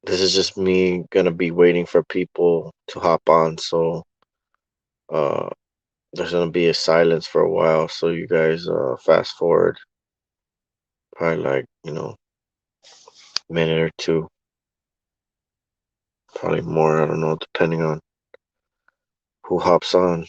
This is just me gonna be waiting for people to hop on, so uh there's gonna be a silence for a while, so you guys fast forward probably like, minute or two, probably more, I don't know, depending on who hops on.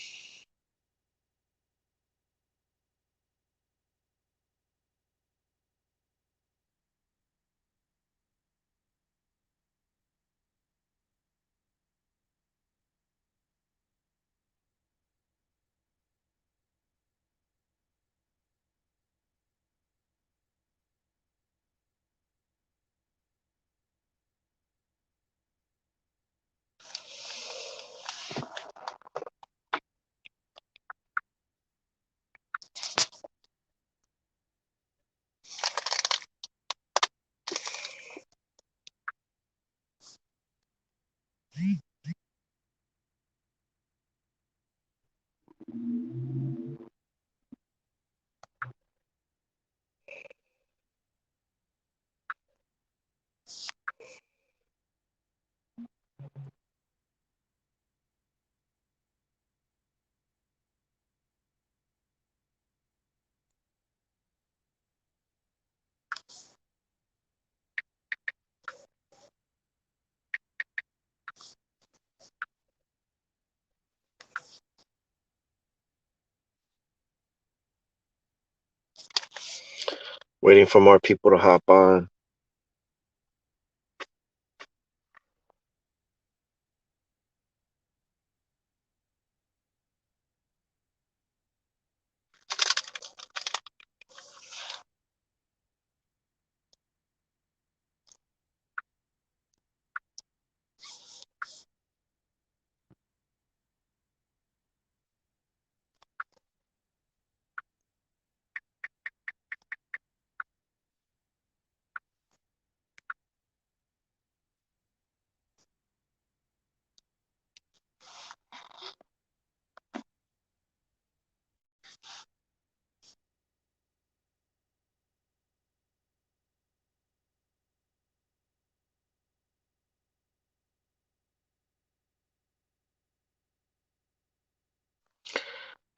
Waiting for more people to hop on.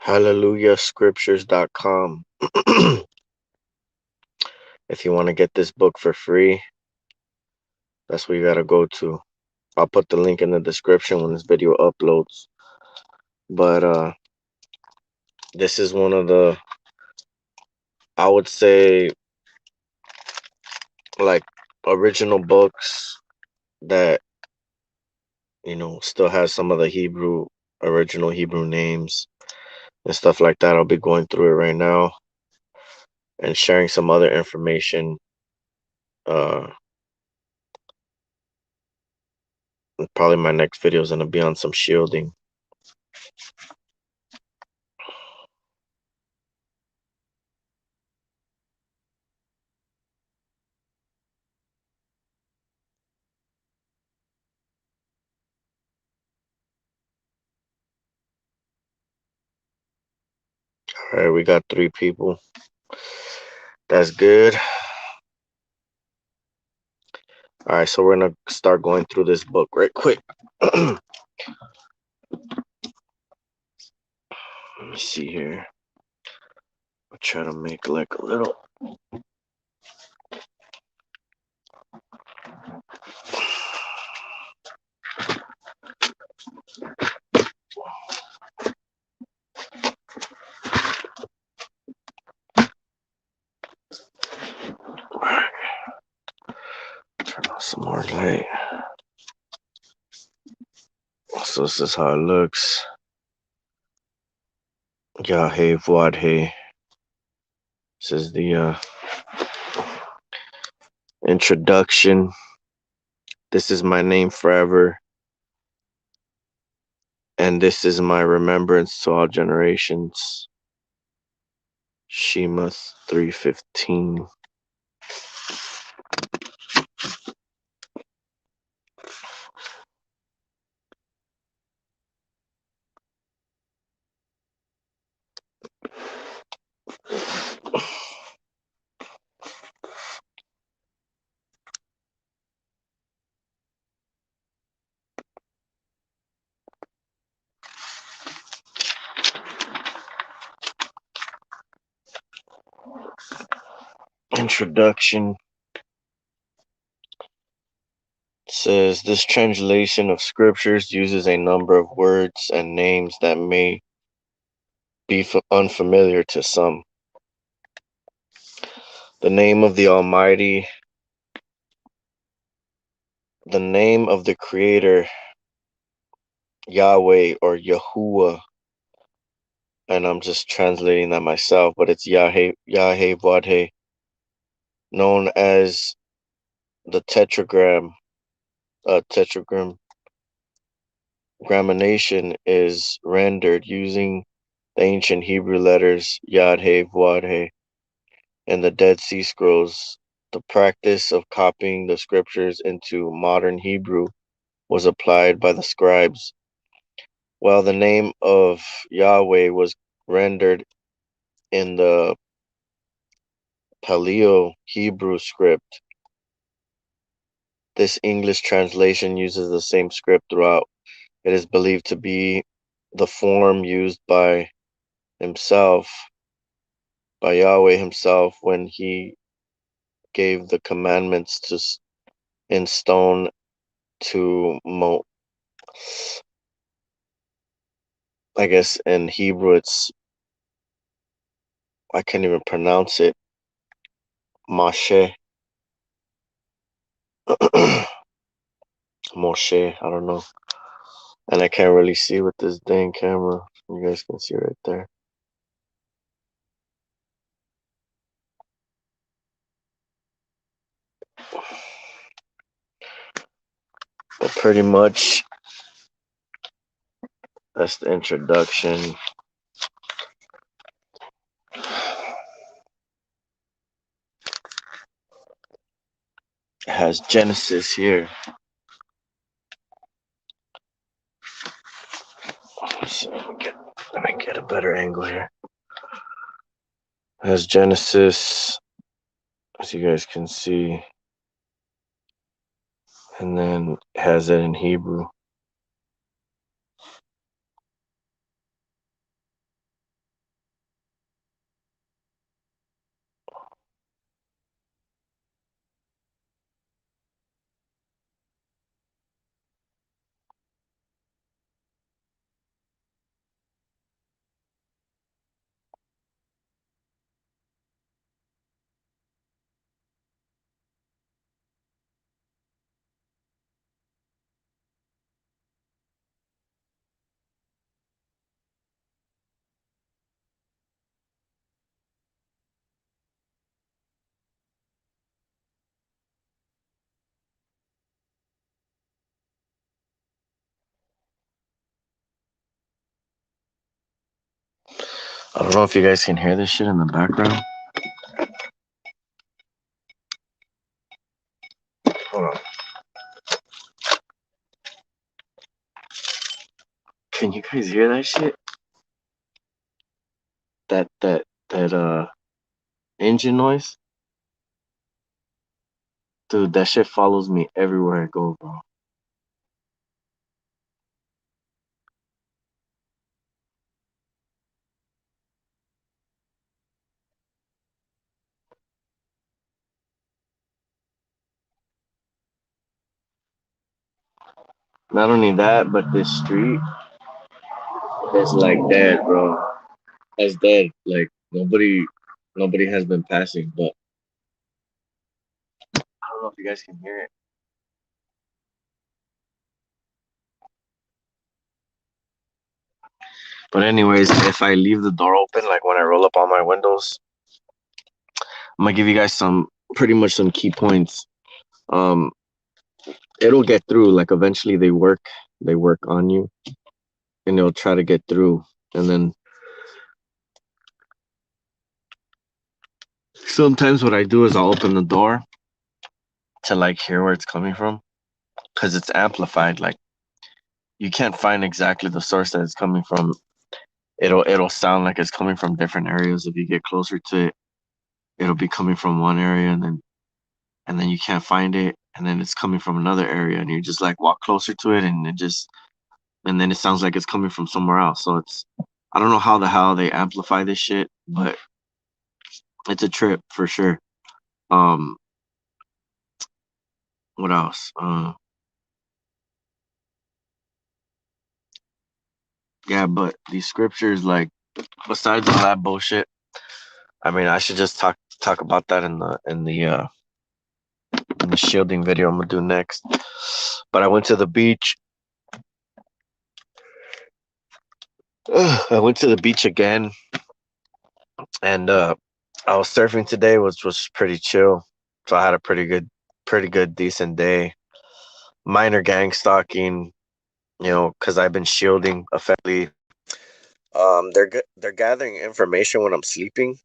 HallelujahScriptures.com. If you want to get this book for free, that's where you gotta go to. I'll put the link in the description when this video uploads. But this is one of the, I would say, like, original books that still has some of the original Hebrew names and stuff like that. I'll be going through it right now and sharing some other information. Uh, Probably my next video is gonna be on some shielding. All right, we got 3 people. That's good. All right, so we're gonna start going through this book right quick. Let me see here. I'll try to make like a little. Turn on some more light. So this is how it looks. Yahé Vwadhe. This is the introduction. This is my name forever, and this is my remembrance to all generations. Shema 3:15. Introduction says this translation of scriptures uses a number of words and names that may be unfamiliar to some. The name of the Almighty, the name of the Creator, Yahweh or Yahuwah, and I'm just translating that myself, but it's Yahweh, Wadhe, known as the tetragrammaton is rendered using the ancient Hebrew letters Yad He Wad He and the Dead Sea Scrolls. The practice of copying the scriptures into modern Hebrew was applied by the scribes, while the name of Yahweh was rendered in the Paleo Hebrew script. This English translation uses the same script throughout. It is believed to be the form used by Yahweh himself when he gave the commandments in stone to I guess in Hebrew I can't even pronounce it. Moshe. Moshe, I don't know. And I can't really see with this dang camera. You guys can see right there. But pretty much that's the introduction. It has Genesis here. So let me get a better angle here. It has Genesis, as you guys can see, and then it has it in Hebrew. I don't know if you guys can hear this shit in the background. Hold on. Can you guys hear that shit? That engine noise? Dude, that shit follows me everywhere I go, bro. Not only that, but this street is like dead, bro. It's dead. Like nobody has been passing, but I don't know if you guys can hear it. But anyways, if I leave the door open, like when I roll up all my windows, I'm gonna give you guys pretty much some key points. Um, it'll get through. Like eventually they work on you, and they'll try to get through. And then sometimes what I do is I'll open the door to like hear where it's coming from, because it's amplified. Like you can't find exactly the source that it's coming from. It'll sound like it's coming from different areas. If you get closer to it, it'll be coming from one area, and then you can't find it, and then it's coming from another area, and you just like walk closer to it, and then it sounds like it's coming from somewhere else. So I don't know how the hell they amplify this shit, but it's a trip for sure. Um, what else? Yeah, but these scriptures, like, besides all that bullshit, I mean, I should just talk about that in the shielding video I'm gonna do next. But I went to the beach. I went to the beach again, and I was surfing today, which was pretty chill. So I had a pretty good, decent day. Minor gang stalking, because I've been shielding effectively. They're gathering information when I'm sleeping.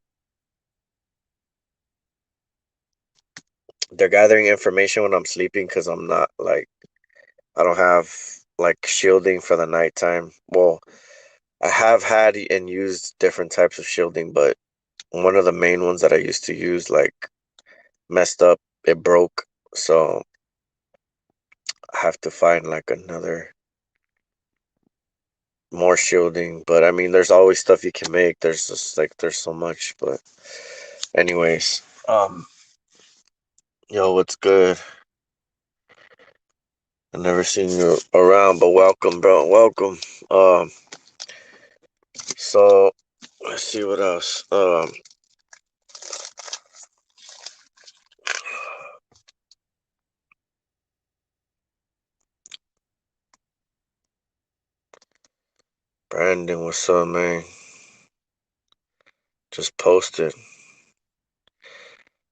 They're gathering information when I'm sleeping because I'm not like I don't have like shielding for the nighttime. Well, I have had and used different types of shielding, but one of the main ones that I used to use like messed up. It broke, so I have to find like another more shielding. But I mean, there's always stuff you can make. There's just like there's so much. But anyways, yo, what's good? I never seen you around, but welcome, bro. Welcome. So let's see what else. Brandon, what's up, man? Just posted.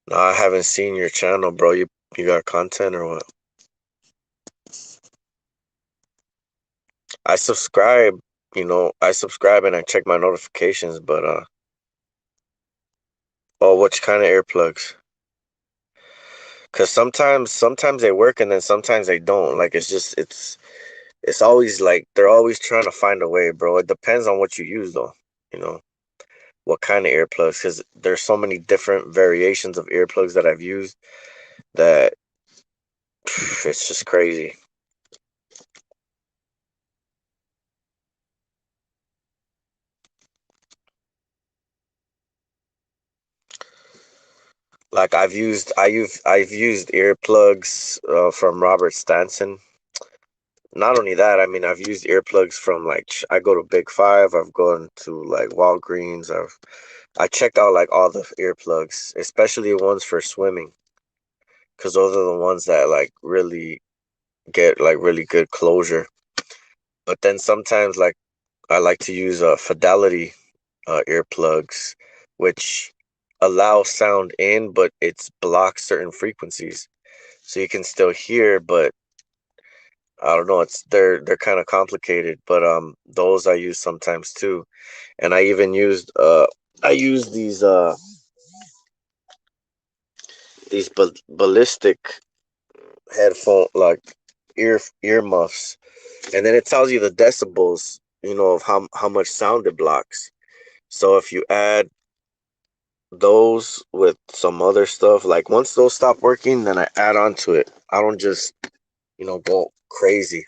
No, I haven't seen your channel, bro. You got content or what? I subscribe, I subscribe and I check my notifications, but oh, which kind of earplugs? Cause sometimes they work and then sometimes they don't. Like it's always like they're always trying to find a way, bro. It depends on what you use though, you know, what kind of earplugs. Cause there's so many different variations of earplugs that I've used that it's just crazy. Like I've used earplugs from Robert Stanson. Not only that, I mean I've used earplugs from like I go to Big Five, I've gone to like Walgreens, I checked out like all the earplugs, especially ones for swimming, because those are the ones that like really get like really good closure. But then sometimes like I like to use Fidelity earplugs, which allow sound in, but it's blocks certain frequencies, so you can still hear, but I don't know. They're kind of complicated, but those I use sometimes too, and I even used I use these ballistic headphone like ear muffs, and then it tells you the decibels, of how much sound it blocks. So if you add those with some other stuff, like once those stop working, then I add on to it. I don't just go crazy.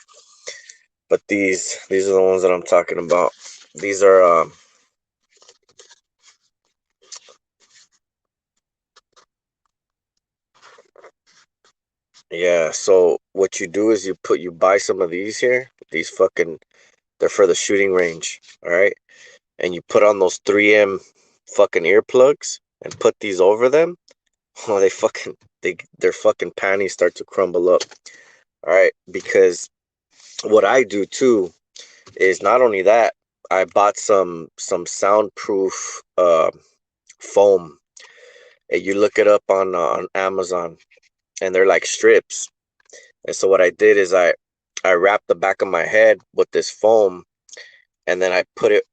But these are the ones that I'm talking about. These are yeah, so what you do is you buy some of these here. These fucking they're for the shooting range, all right? And you put on those 3M fucking earplugs and put these over them. Oh, their fucking panties start to crumble up. All right, because what I do too is not only that, I bought some soundproof foam. You look it up on Amazon and they're like strips. And so what I did is I wrapped the back of my head with this foam, and then I put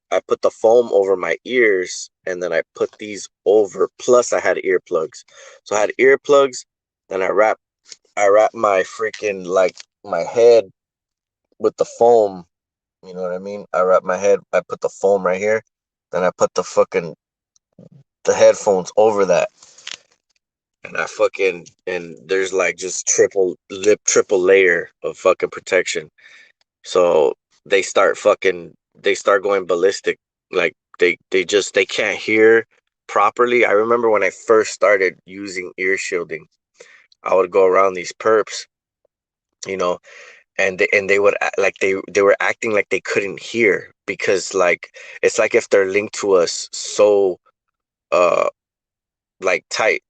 the foam over my ears, and then I put these over, plus I had earplugs. So I had earplugs, then I wrapped my freaking like my head with the foam, you know what I mean? I wrap my head, I put the foam right here, then I put the headphones over that. And and there's like just triple layer of fucking protection. So they start going ballistic. Like they can't hear. properly. I remember when I first started using ear shielding, I would go around these perps, you know, and they would like they were acting like they couldn't hear because like it's like if they're linked to us so uh like tight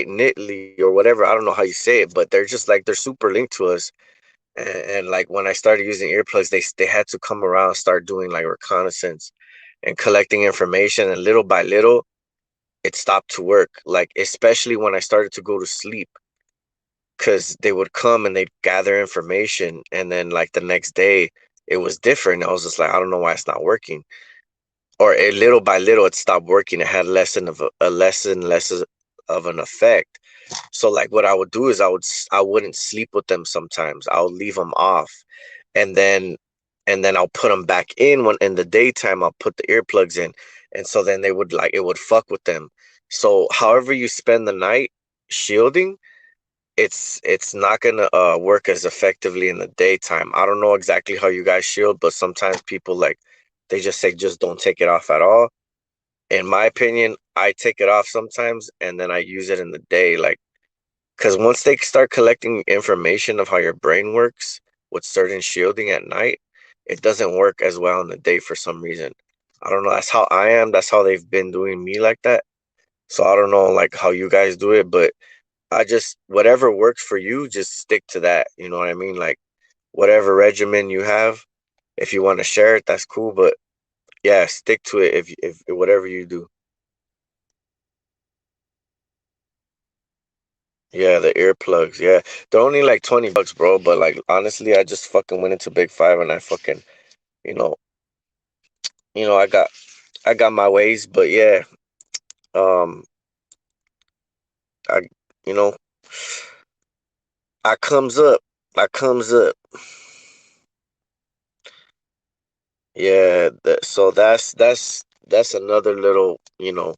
knitly or whatever. I don't know how you say it, but they're just like they're super linked to us. And like when I started using earplugs, they had to come around and start doing like reconnaissance and collecting information, and little by little it stopped to work, like especially when I started to go to sleep, because they would come and they'd gather information, and then like the next day it was different. I was just like, I don't know why it's not working. Or little by little it stopped working. It had less of an effect. So like what I would do is I wouldn't sleep with them sometimes. I'll leave them off, and then I'll put them back in when in the daytime. I'll put the earplugs in, and so then they would like it would fuck with them. So however you spend the night shielding, it's not gonna work as effectively in the daytime. I don't know exactly how you guys shield, but sometimes people like they just say just don't take it off at all. In my opinion, I take it off sometimes and then I use it in the day, like because once they start collecting information of how your brain works with certain shielding at night, it doesn't work as well in the day for some reason. I don't know. That's how I am. That's how they've been doing me like that. So I don't know like how you guys do it, but I just whatever works for you, just stick to that. You know what I mean? Like whatever regimen you have, if you want to share it, that's cool. But yeah, stick to it if whatever you do. Yeah, the earplugs. Yeah, they're only like $20, bro. But like honestly, I just fucking went into Big Five and I fucking, you know, I got my ways. But yeah, um, I, you know, I comes up, I comes up. Yeah, so that's another little, little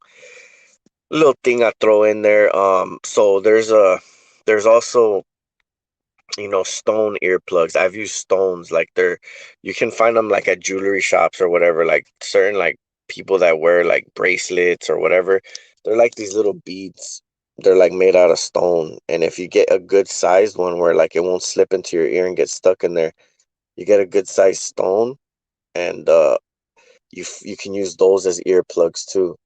thing I throw in there. So there's also stone earplugs. I've used stones, like you can find them like at jewelry shops or whatever, like certain like people that wear like bracelets or whatever. They're like these little beads. They're like made out of stone, and if you get a good sized one where like it won't slip into your ear and get stuck in there, you get a good sized stone, and you can use those as earplugs too.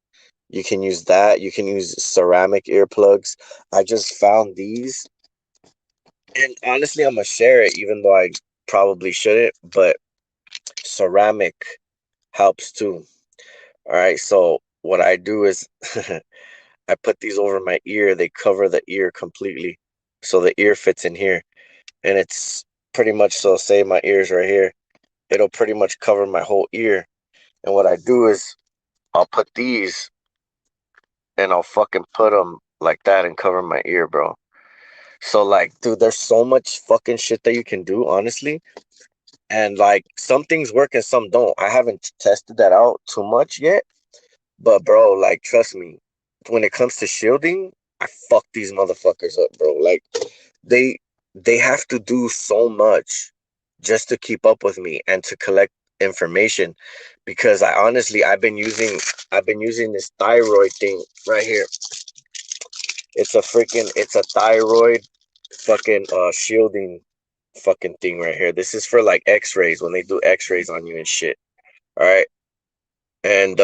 You can use that. You can use ceramic earplugs. I just found these, and honestly, I'm gonna share it, even though I probably shouldn't. But ceramic helps too. All right. So what I do is I put these over my ear. They cover the ear completely, so the ear fits in here, and it's pretty much so. Say my ear's right here. It'll pretty much cover my whole ear. And what I do is I'll put these and I'll fucking put them like that and cover my ear, bro. So like, dude, there's so much fucking shit that you can do, honestly. And like some things work and some don't. I haven't tested that out too much yet. But bro, like trust me, when it comes to shielding, I fuck these motherfuckers up, bro. Like they they have to do so much just to keep up with me and to collect information, because I've been using this thyroid thing right here. It's a thyroid fucking shielding fucking thing right here. This is for like x-rays, when they do x-rays on you and shit. All right. And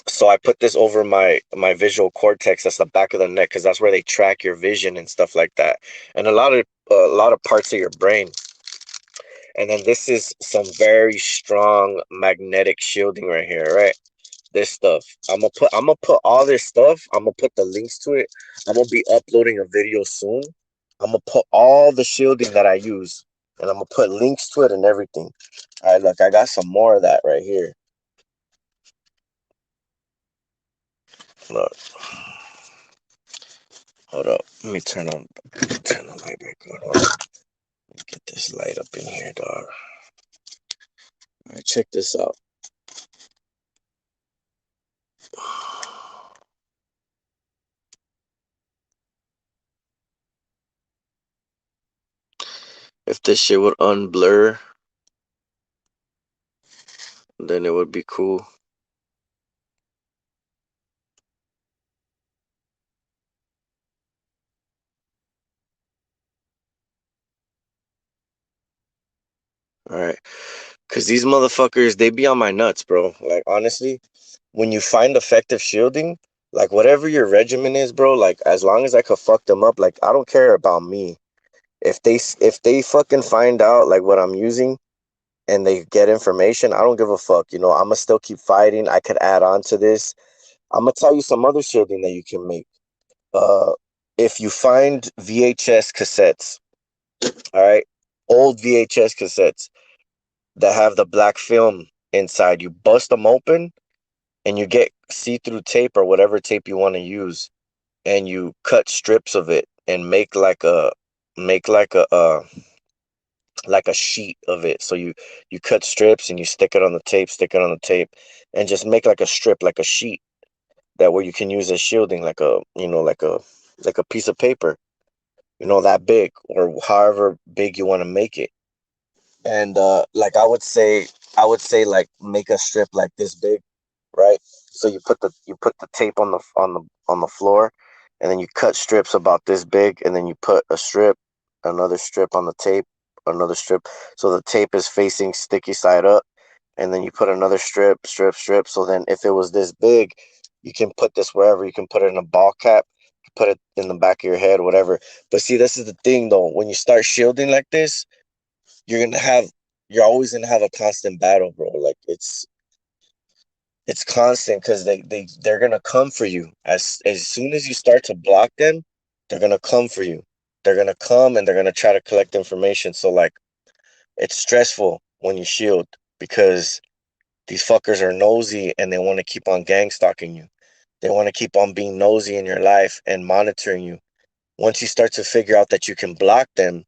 so I put this over my visual cortex. That's the back of the neck, because that's where they track your vision and stuff like that, and a lot of parts of your brain. And then this is some very strong magnetic shielding right here, right? This stuff. I'm gonna put all this stuff. I'm gonna put the links to it. I'm gonna be uploading a video soon. I'm gonna put all the shielding that I use, and I'm gonna put links to it and everything. All right, look, I got some more of that right here. Look, hold up. Let me turn the light back on. Hold up. Get this light up in here, dog. All right, check this out. If this shit would unblur, then it would be cool. All right. Because these motherfuckers, they be on my nuts, bro. Like, honestly, when you find effective shielding, like, whatever your regimen is, bro, like, as long as I could fuck them up, like, I don't care about me. If they fucking find out, like, what I'm using and they get information, I don't give a fuck. You know, I'm gonna still keep fighting. I could add on to this. I'm gonna tell you some other shielding that you can make. Uh, if you find VHS cassettes, all right, old VHS cassettes that have the black film inside, you bust them open and you get see-through tape or whatever tape you want to use, and you cut strips of it and make like a sheet of it. So you cut strips and you stick it on the tape, and just make like a strip, like a sheet that where you can use as shielding, like a like a piece of paper, that big or however big you want to make it. And like I would say like make a strip like this big, right? So you put the tape on the floor, and then you cut strips about this big, and then you put a strip, another strip on the tape, another strip, so the tape is facing sticky side up, and then you put another strip. So then if it was this big, you can put this wherever. You can put it in a ball cap, put it in the back of your head, whatever. But see, this is the thing though. When you start shielding like this, you're gonna have you're always gonna have a constant battle, bro. Like it's constant because they're gonna come for you. As soon as you start to block them, they're gonna come for you. They're gonna come and they're gonna try to collect information. So like it's stressful when you shield because these fuckers are nosy and they want to keep on gang stalking you. They want to keep on being nosy in your life and monitoring you. Once you start to figure out that you can block them,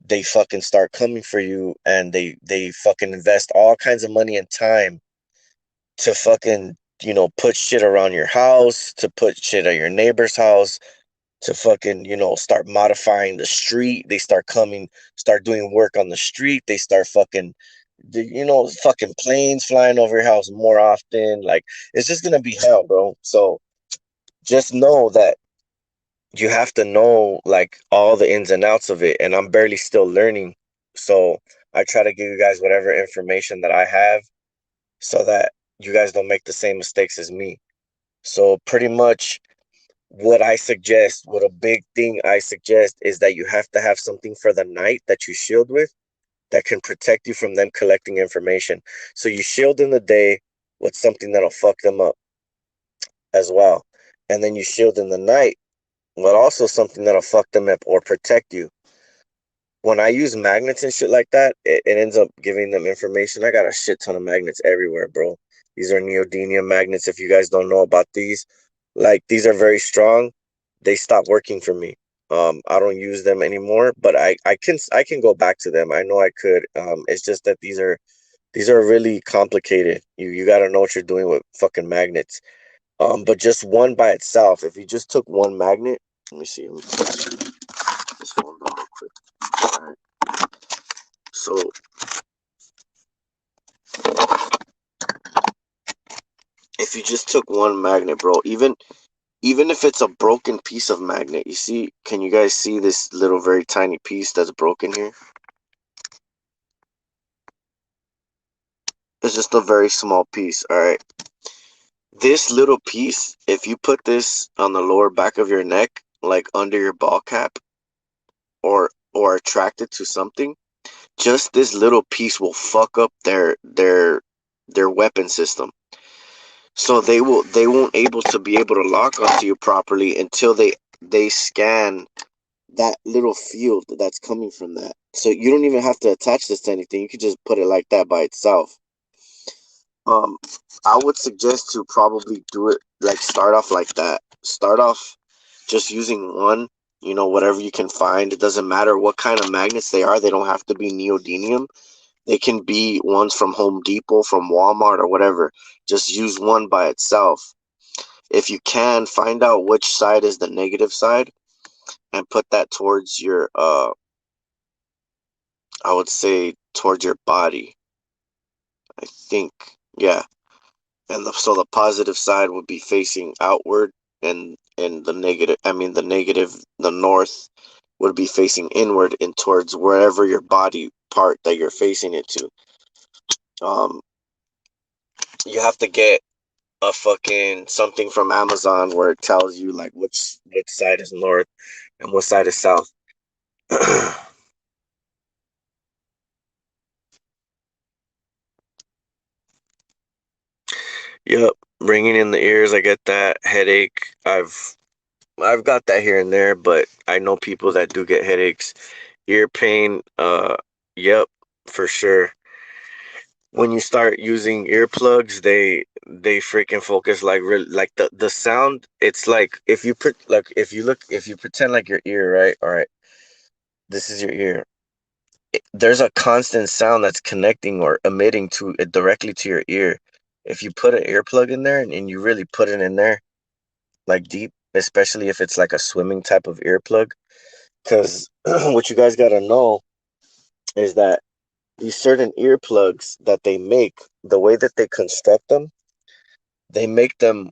they fucking start coming for you, and they fucking invest all kinds of money and time to fucking put shit around your house, to put shit at your neighbor's house, to fucking start modifying the street. They start doing work on the street. They start fucking planes flying over your house more often. Like, it's just gonna be hell, bro. So just know that you have to know like all the ins and outs of it, and I'm barely still learning. So I try to give you guys whatever information that I have, so that you guys don't make the same mistakes as me. So pretty much what a big thing I suggest is that you have to have something for the night that you shield with that can protect you from them collecting information. So you shield in the day with something that'll fuck them up as well. And then you shield in the night with also something that'll fuck them up or protect you. When I use magnets and shit like that, it ends up giving them information. I got a shit ton of magnets everywhere, bro. These are neodymium magnets. If you guys don't know about these, like, these are very strong. They stopped working for me. I don't use them anymore, but I can go back to them. I know I could. It's just that these are really complicated. You got to know what you're doing with fucking magnets. But just one by itself, if you just took one magnet, let me see. Let me this one down real quick. All right. So if you just took one magnet, bro, even if it's a broken piece of magnet, you see, can you guys see this little very tiny piece that's broken here? It's just a very small piece. All right. This little piece, if you put this on the lower back of your neck, like under your ball cap, or attract it to something, just this little piece will fuck up their weapon system. So they won't be able to lock onto you properly until they scan that little field that's coming from that. So you don't even have to attach this to anything. You can just put it like that by itself. Um, I would suggest to probably do it like start off like that. Start off just using one, whatever you can find. It doesn't matter what kind of magnets they are. They don't have to be neodymium. They can be ones from Home Depot, from Walmart, or whatever. Just use one by itself. If you can, find out which side is the negative side and put that towards your I would say towards your body. I think, yeah. And so the positive side would be facing outward, and the negative, the north would be facing inward and towards wherever your body part that you're facing it to. Um, you have to get a fucking something from Amazon where it tells you like which side is north and what side is south. Yep, ringing in the ears. I get that headache. I've got that here and there, but I know people that do get headaches, ear pain. Yep, for sure. When you start using earplugs, they freaking focus like like the sound. It's like if you put like if you pretend like your ear, right? All right, this is your ear. There's a constant sound that's connecting or emitting to it directly to your ear. If you put an earplug in there and you really put it in there like deep, especially if it's like a swimming type of earplug, because what you guys gotta know is that these certain earplugs that they make, the way that they construct them, they make them.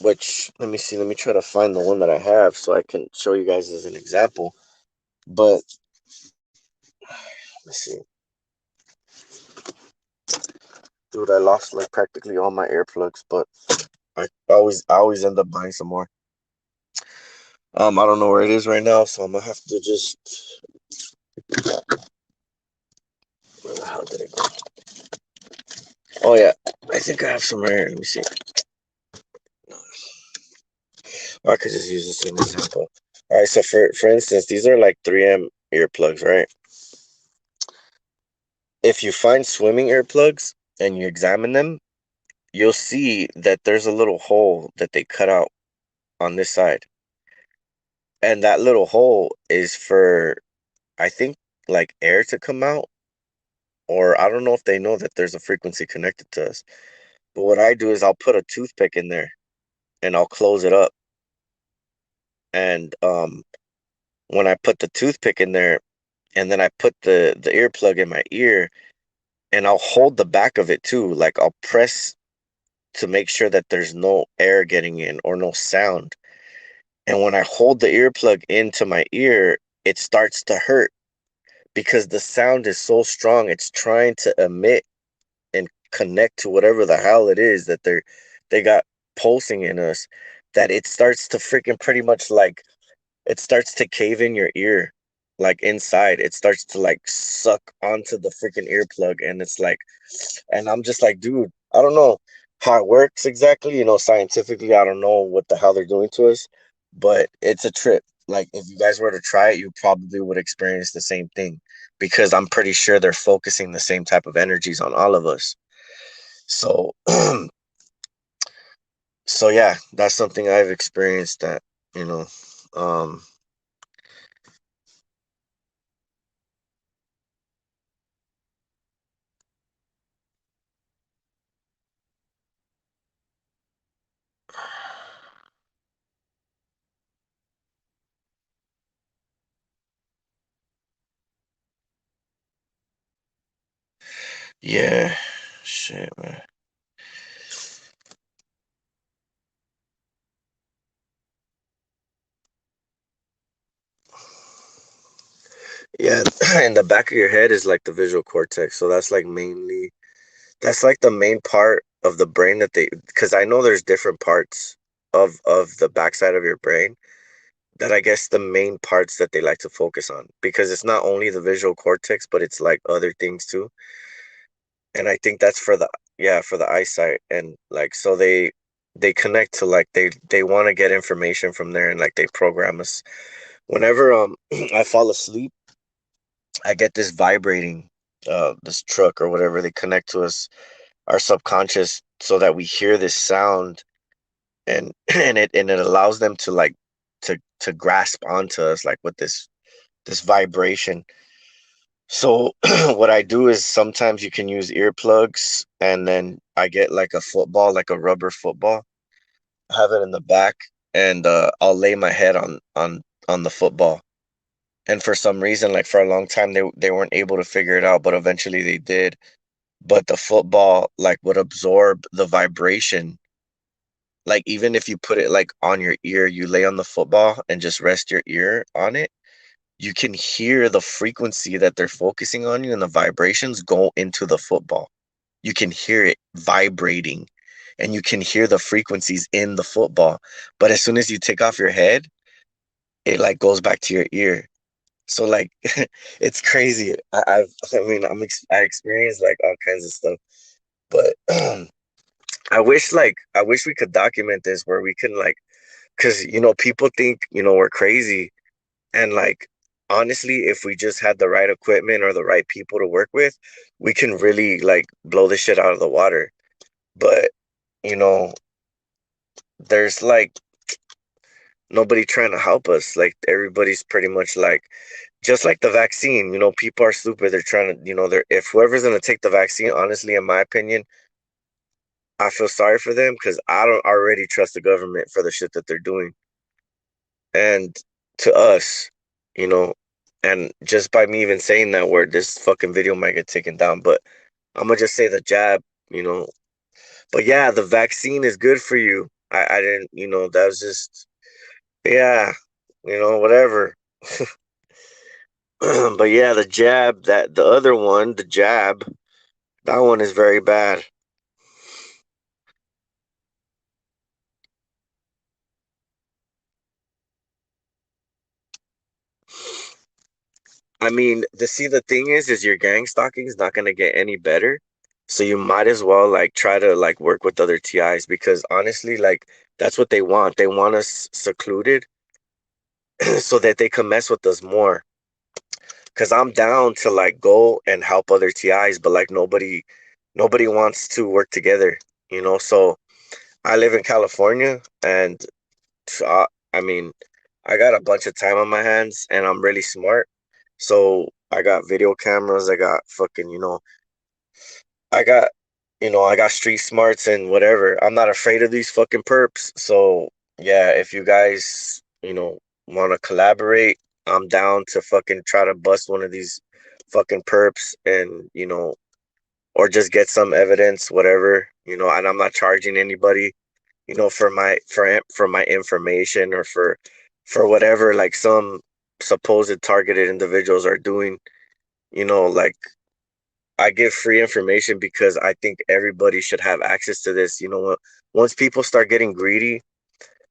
Which let me see, let me try to find the one that I have so I can show you guys as an example. But let's see, dude, I lost like practically all my earplugs, but I always end up buying some more. I don't know where it is right now, so I'm gonna have to just. Where the hell did it go? Oh yeah, I think I have some right here. Let me see. I could just use the same example. All right, so for instance, these are like 3M earplugs, right? If you find swimming earplugs and you examine them, you'll see that there's a little hole that they cut out on this side, and that little hole is for, I think, like air to come out, or I don't know if they know that there's a frequency connected to us. But what I do is I'll put a toothpick in there and I'll close it up, and when I put the toothpick in there and then I put the earplug in my ear, and I'll hold the back of it too. Like I'll press to make sure that there's no air getting in or no sound. And when I hold the earplug into my ear, it starts to hurt because the sound is so strong. It's trying to emit and connect to whatever the hell it is that they got pulsing in us, that it starts to freaking pretty much like it starts to cave in your ear, like inside it starts to like suck onto the freaking earplug, and it's like, and I'm just like, dude, I don't know how it works exactly, scientifically. I don't know what the hell they're doing to us, but it's a trip. Like if you guys were to try it, you probably would experience the same thing, because I'm pretty sure they're focusing the same type of energies on all of us. So so yeah, that's something I've experienced that, you know, um yeah, shit, man. Yeah, and the back of your head is like the visual cortex. So that's like mainly, that's like the main part of the brain that they, because I know there's different parts of the backside of your brain, that I guess the main parts that they like to focus on, because it's not only the visual cortex, but it's like other things too. And I think that's for the, yeah, for the eyesight. And like so they connect to like they want to get information from there, and like they program us. Whenever I fall asleep, I get this vibrating, this truck or whatever. They connect to us, our subconscious, so that we hear this sound, and and it allows them to like to grasp onto us like with this vibration. So what I do is sometimes you can use earplugs, and then I get like a football, like a rubber football, have it in the back, and I'll lay my head on the football. And for some reason, like for a long time, they weren't able to figure it out, but eventually they did. But the football like would absorb the vibration. Like even if you put it like on your ear, you lay on the football and just rest your ear on it, you can hear the frequency that they're focusing on you and the vibrations go into the football. You can hear it vibrating and you can hear the frequencies in the football. But as soon as you take off your head, it like goes back to your ear. So like it's crazy. I mean I experienced like all kinds of stuff. But I wish we could document this where we can like cuz people think, we're crazy and like honestly if we just had the right equipment or the right people to work with, we can really like blow this shit out of the water. But you know, there's like nobody trying to help us. Like everybody's pretty much like just like the vaccine, people are stupid. They're trying to, they're if whoever's gonna take the vaccine, honestly, in my opinion, I feel sorry for them because I don't already trust the government for the shit that they're doing. And to us, you know, and just by me even saying that word, this fucking video might get taken down. But I'm gonna just say the jab, you know. But yeah, the vaccine is good for you. I didn't, that was just yeah, whatever. But yeah, the jab, that the other one, the jab, that one is very bad. I mean, the thing is your gang stalking is not gonna get any better. So you might as well like try to like work with other TIs because honestly, like that's what they want. They want us secluded so that they can mess with us more. Cause I'm down to like go and help other TIs, but like nobody wants to work together. So I live in California and uh, I mean, I got a bunch of time on my hands and I'm really smart. So I got video cameras, I got fucking, I got, I got street smarts and whatever. I'm not afraid of these fucking perps. So yeah, if you guys, want to collaborate, I'm down to fucking try to bust one of these fucking perps and, or just get some evidence, whatever, and I'm not charging anybody, for my information or for whatever like some supposed targeted individuals are doing, like I give free information because I think everybody should have access to this. Once people start getting greedy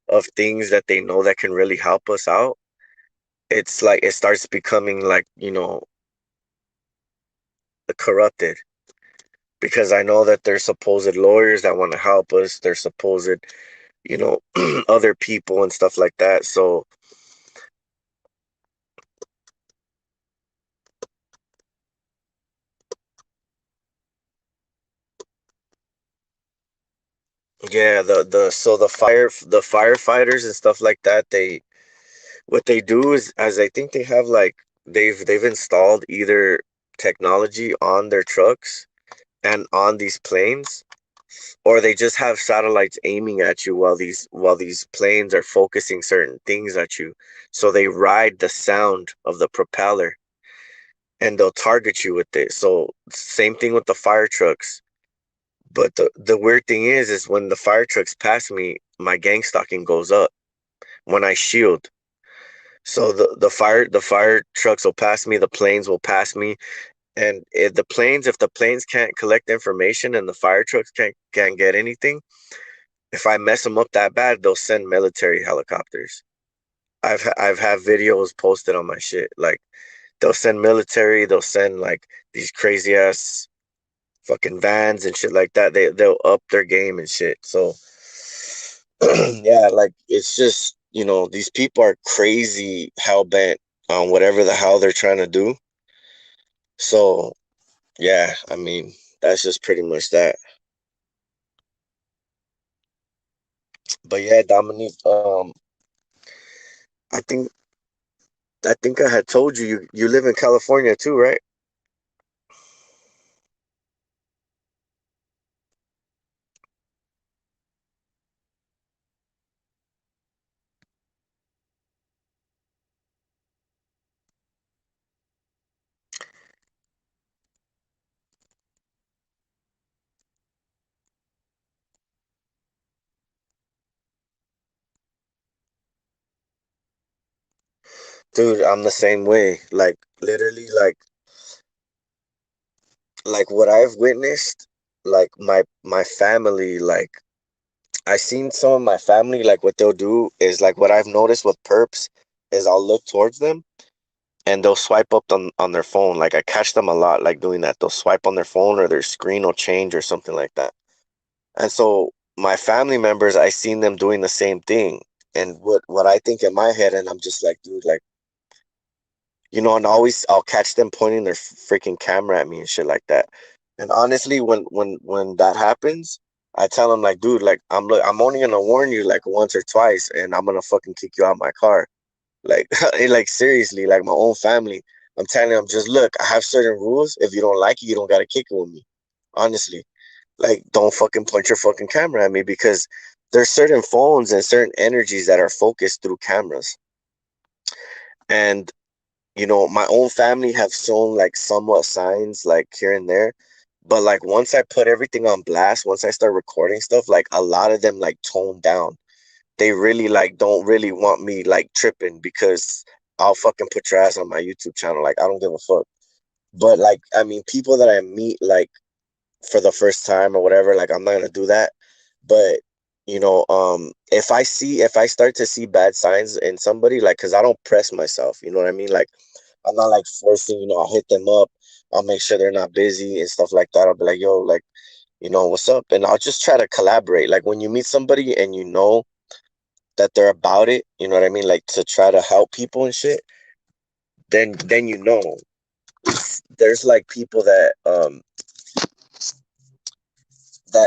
of things that they know that can really help us out, it's like it starts becoming like, corrupted. Because I know that there's supposed lawyers that want to help us. There's supposed, you know, other people and stuff like that. So yeah, the firefighters and stuff like that, what they do is I think they have like they've installed either technology on their trucks and on these planes, or they just have satellites aiming at you while these planes are focusing certain things at you. So they ride the sound of the propeller and they'll target you with it. So same thing with the fire trucks. But the weird thing is when the fire trucks pass me, my gang stalking goes up when I shield. So the fire trucks will pass me, the planes will pass me, and if the planes can't collect information and the fire trucks can't get anything, if I mess them up that bad, they'll send military helicopters. I've had videos posted on my shit. Like they'll send military, they'll send like these crazy ass fucking vans and shit like that. They'll up their game and shit. So yeah, like it's just these people are crazy hell bent on whatever the hell they're trying to do. So yeah, I mean that's just pretty much that. But yeah, Dominique, I think I had told you live in California too, right? Dude, I'm the same way. Like literally, like what I've witnessed, like my family, like I seen some of my family, like what they'll do is like what I've noticed with perps is I'll look towards them and they'll swipe up on their phone. Like I catch them a lot like doing that. They'll swipe on their phone or their screen will change or something like that. And so my family members, I seen them doing the same thing. And what I think in my head, and I'm just like, dude, like, and always I'll catch them pointing their freaking camera at me and shit like that. And honestly, when that happens, I tell them like, dude, like I'm only gonna warn you like once or twice, and I'm gonna fucking kick you out my car. Like, like seriously, like my own family. I'm telling them, just look, I have certain rules. If you don't like it, you don't gotta kick it with me. Honestly, like, don't fucking point your fucking camera at me because there's certain phones and certain energies that are focused through cameras. And my own family have shown like somewhat signs like here and there. But like once I put everything on blast, once I start recording stuff, like a lot of them like tone down. They really like don't really want me like tripping because I'll fucking put your ass on my YouTube channel. Like I don't give a fuck. But like I mean people that I meet like for the first time or whatever, like I'm not gonna do that. But if I start to see bad signs in somebody, like, cause I don't press myself, you know what I mean? Like, I'm not like forcing, I'll hit them up, I'll make sure they're not busy and stuff like that. I'll be like, yo, like, what's up? And I'll just try to collaborate. Like when you meet somebody and you know that they're about it, you know what I mean? Like to try to help people and shit, then there's like people that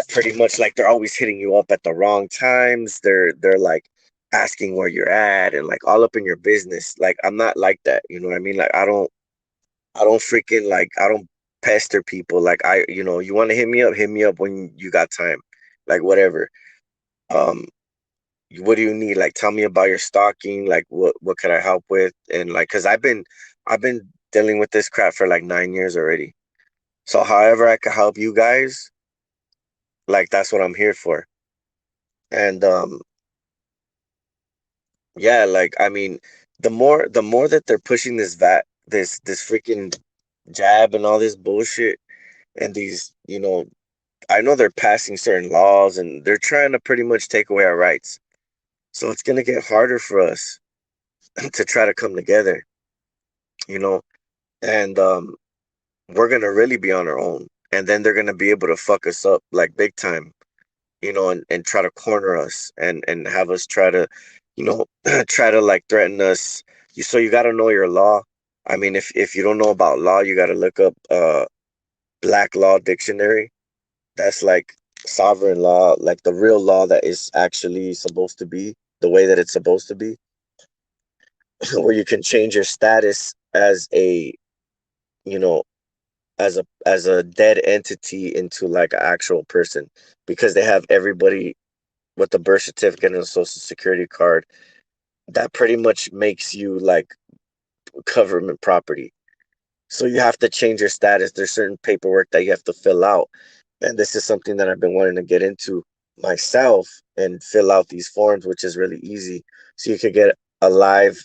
pretty much like they're always hitting you up at the wrong times. They're like asking where you're at and like all up in your business. Like I'm not like that, you know what I mean? Like I don't freaking like I don't pester people. Like you want to hit me up when you got time. Like whatever. Um what do you need? Like tell me about your stocking, like what can I help with? And like cuz I've been dealing with this crap for like 9 years already. So however I can help you guys, like that's what I'm here for. And yeah, like I mean, the more that they're pushing this freaking jab and all this bullshit and these, I know they're passing certain laws and they're trying to pretty much take away our rights. So it's gonna get harder for us to try to come together, you know, and we're gonna really be on our own. And then they're gonna be able to fuck us up like big time, and try to corner us and have us try to, you know, try to like threaten us. So you got to know your law. I mean, if you don't know about law, you got to look up Black Law Dictionary. That's like sovereign law, like the real law that is actually supposed to be the way that it's supposed to be, where you can change your status as a, you know, as a dead entity into like an actual person because they have everybody with the birth certificate and a social security card. That pretty much makes you like government property. So you have to change your status. There's certain paperwork that you have to fill out. And this is something that I've been wanting to get into myself and fill out these forms, which is really easy. So you could get a live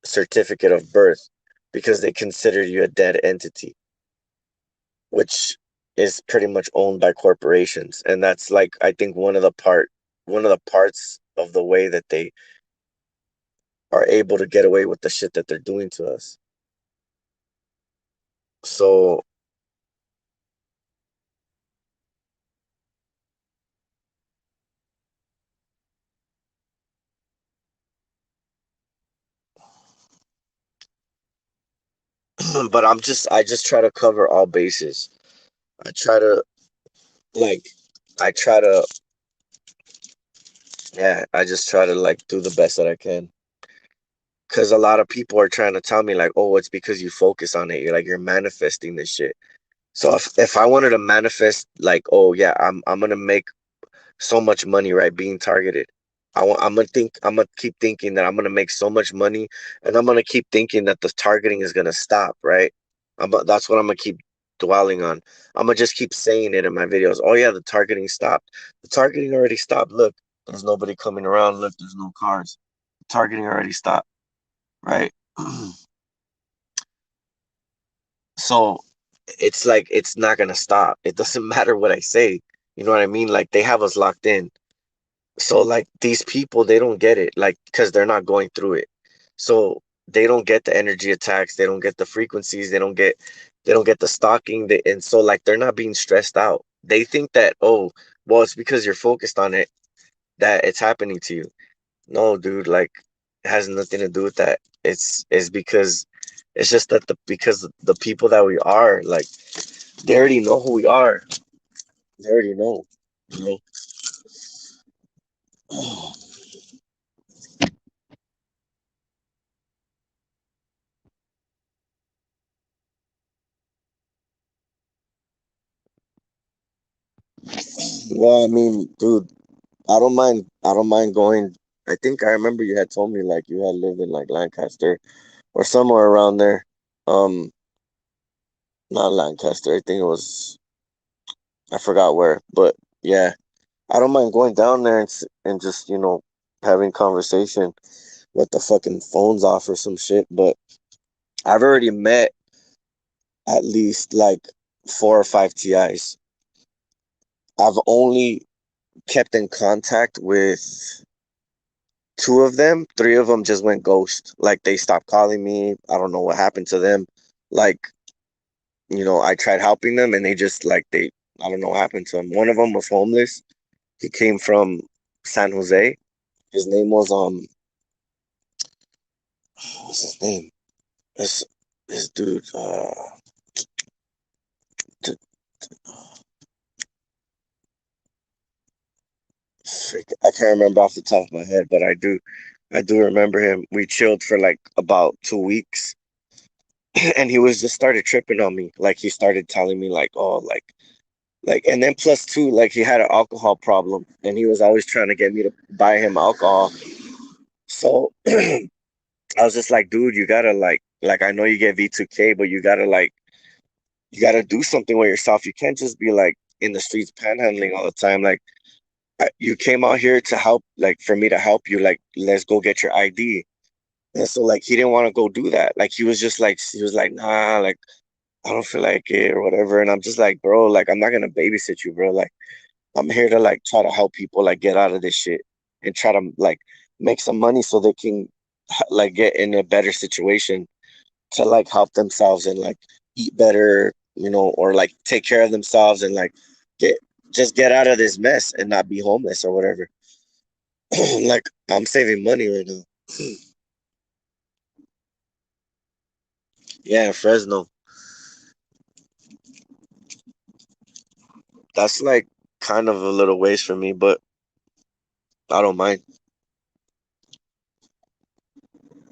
certificate of birth because they consider you a dead entity, which is pretty much owned by corporations. And that's like I think one of the parts of the way that they are able to get away with the shit that they're doing to us. So, but I just try to cover all bases. I try to like, I try to, yeah, I just try to like do the best that I can. Cause a lot of people are trying to tell me like, oh, it's because you focus on it. You're manifesting this shit. So if I wanted to manifest like, oh yeah, I'm gonna make so much money, right? Being targeted. I'm gonna keep thinking that I'm gonna make so much money, and I'm gonna keep thinking that the targeting is gonna stop, right? That's what I'm gonna keep dwelling on. I'm gonna just keep saying it in my videos. Oh yeah, the targeting stopped. The targeting already stopped. Look, there's nobody coming around. Look, there's no cars. The targeting already stopped, right? So it's like it's not gonna stop. It doesn't matter what I say. You know what I mean? Like they have us locked in. So like these people, they don't get it, like because they're not going through it. So they don't get the energy attacks, they don't get the frequencies, they don't get the stalking, and so like they're not being stressed out. They think that, oh, well, it's because you're focused on it that it's happening to you. No, dude, like it has nothing to do with that. It's because it's just that the people that we are, like they already know who we are. They already know, you know. Well, I mean, dude, I don't mind going. I think I remember you had told me like you had lived in like Lancaster or somewhere around there. Um, Not Lancaster. I think it was, I forgot where, but yeah, I don't mind going down there and just, having conversation with the fucking phones off or some shit. But I've already met at least like 4 or 5 TIs. I've only kept in contact with two of them. Three of them just went ghost. Like they stopped calling me. I don't know what happened to them. Like, I tried helping them and they just like I don't know what happened to them. One of them was homeless. He came from San Jose. His name was what's his name? This dude t- I can't remember off the top of my head, but I do remember him. We chilled for like about 2 weeks and he was just started tripping on me. Like he started telling me like, oh, and then plus two, like he had an alcohol problem and he was always trying to get me to buy him alcohol. So I was just like, dude, you gotta like I know you get V2K, but you gotta do something with yourself. You can't just be like in the streets panhandling all the time. Like you came out here to help, like for me to help you, like let's go get your ID. And so like he didn't want to go do that. Like he was like, nah, like I don't feel like it or whatever. And I'm just like, bro, like I'm not gonna babysit you, bro. Like I'm here to like try to help people like get out of this shit and try to like make some money so they can like get in a better situation to like help themselves and like eat better, or like take care of themselves and like get just get out of this mess and not be homeless or whatever. Like I'm saving money right now. Yeah, Fresno. That's like kind of a little ways for me, but I don't mind.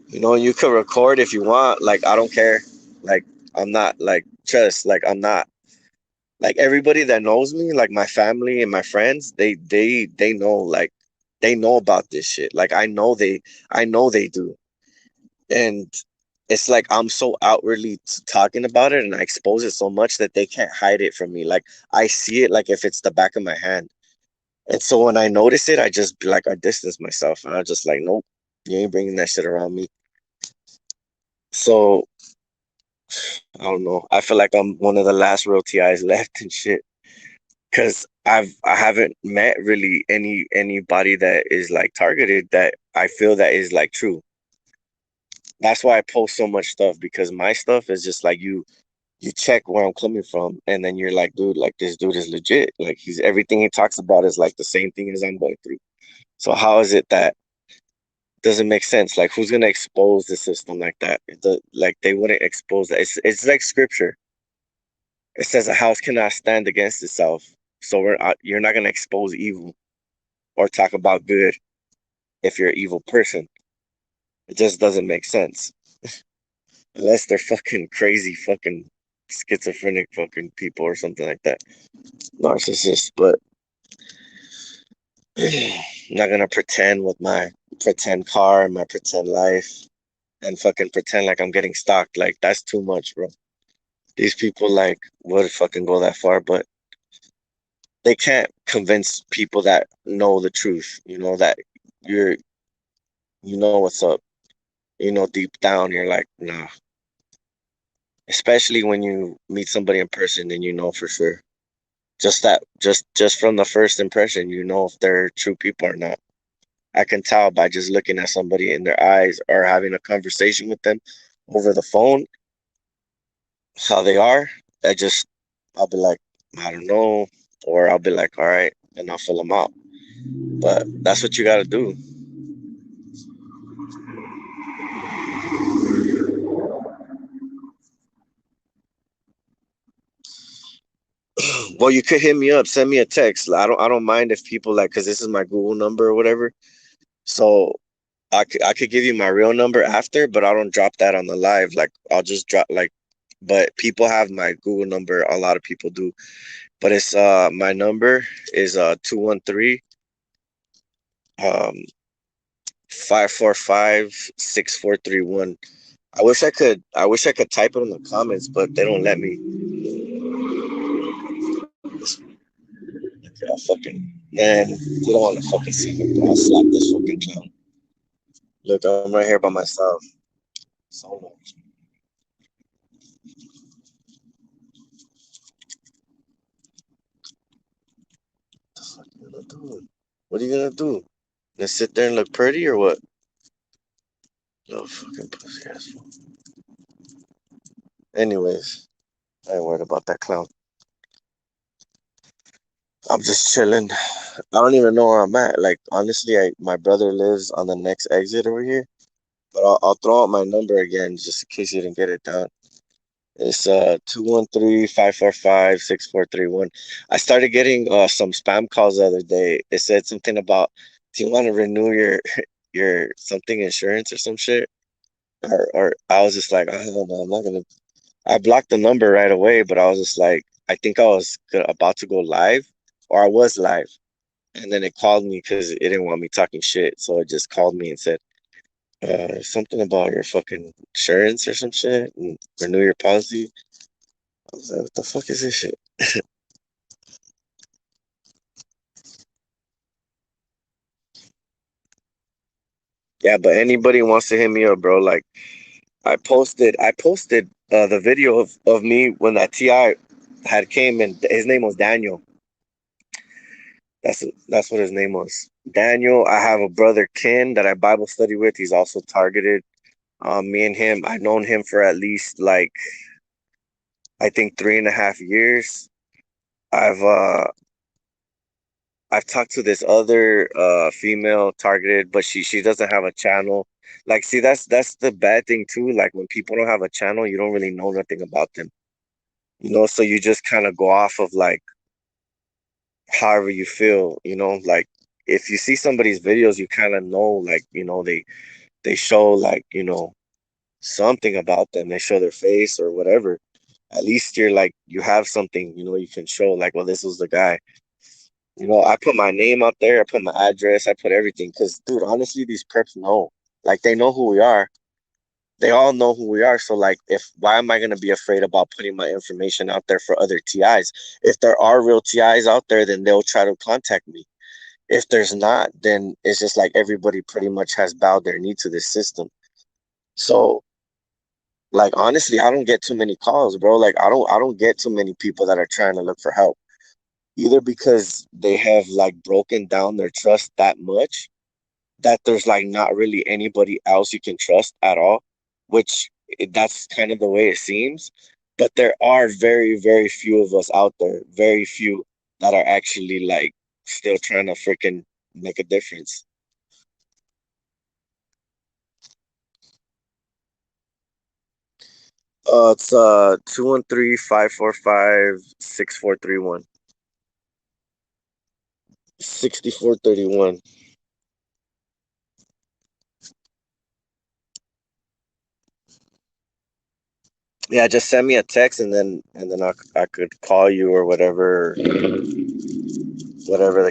You could record if you want. Like I don't care. Like I'm not like just like I'm not like everybody that knows me, like my family and my friends, they know like they know about this shit. Like I know they do. And it's like I'm so outwardly talking about it and I expose it so much that they can't hide it from me. Like I see it like if it's the back of my hand. And so when I notice it, I just be like I distance myself and I just like, nope, you ain't bringing that shit around me. So I don't know. I feel like I'm one of the last real TIs left and shit. Because I haven't met really anybody that is like targeted that I feel that is like true. That's why I post so much stuff because my stuff is just like you check where I'm coming from and then you're like, dude, like this dude is legit. Like he's everything he talks about is like the same thing as I'm going through. So how is it that doesn't make sense? Like who's gonna expose the system like that? Like they wouldn't expose that. It's like scripture. It says a house cannot stand against itself. So you're not gonna expose evil or talk about good if you're an evil person. It just doesn't make sense. Unless they're fucking crazy, fucking schizophrenic fucking people or something like that. Narcissists, but I'm not gonna pretend with my pretend car and my pretend life and fucking pretend like I'm getting stalked. Like that's too much, bro. These people like would fucking go that far, but they can't convince people that know the truth, that you're you know what's up. deep down, you're like, nah. Especially when you meet somebody in person and you know for sure. Just from the first impression, you know if they're true people or not. I can tell by just looking at somebody in their eyes or having a conversation with them over the phone how they are. I just I'll be like, I don't know, or I'll be like, all right, and I'll fill them out. But that's what you got to do. Well, you could hit me up, send me a text. I don't mind if people like, cause this is my Google number or whatever. So I could give you my real number after, but I don't drop that on the live. Like I'll just drop like, but people have my Google number. A lot of people do, but it's my number is 213 um 545 6431. I wish I could type it in the comments, but they don't let me. I fucking man, you don't want to fucking see me, bro. I'll slap this fucking clown. Look, I'm right here by myself. So much. What the fuck you gonna do? What are you gonna do? Gonna sit there and look pretty or what? No fucking pussy ass. Anyways, I ain't worried about that clown. I'm just chilling. I don't even know where I'm at. Like honestly, my brother lives on the next exit over here, but I'll throw out my number again just in case you didn't get it down. It's 213 545 6431. I started getting some spam calls the other day. It said something about, do you want to renew your your something insurance or some shit? Or I was just like, I don't know, I'm not gonna. I blocked the number right away, but I was just like, I think I was about to go live, or I was live, and then it called me because it didn't want me talking shit, so it just called me and said something about your fucking insurance or some shit and renew your policy. I was like, what the fuck is this shit? Yeah, but anybody wants to hit me up, bro. Like I posted the video of me when that TI had came and his name was Daniel. That's what his name was. Daniel. I have a brother Ken that I Bible study with. He's also targeted. Me and him, I've known him for at least like I think 3.5 years. I've uh I've talked to this other female targeted, but she doesn't have a channel. Like, see, that's the bad thing too. Like when people don't have a channel, you don't really know nothing about them. So you just kind of go off of like however you feel. Like if you see somebody's videos, you kind of know, like they show like something about them. They show their face or whatever. At least you're like you have something you can show. Like, well, this was the guy. I put my name out there, I put my address, I put everything. Because, dude, honestly, these preps know. Like, they know who we are. They all know who we are. So, like, why am I going to be afraid about putting my information out there for other TIs? If there are real TIs out there, then they'll try to contact me. If there's not, then it's just like everybody pretty much has bowed their knee to this system. So, like, honestly, I don't get too many calls, bro. Like, I don't get too many people that are trying to look for help, either because they have like broken down their trust that much that there's like not really anybody else you can trust at all, which that's kind of the way it seems. But there are very, very few of us out there, very few that are actually like still trying to freaking make a difference. It's 213 545 6431. 6431. Yeah, just send me a text and then I could call you or whatever the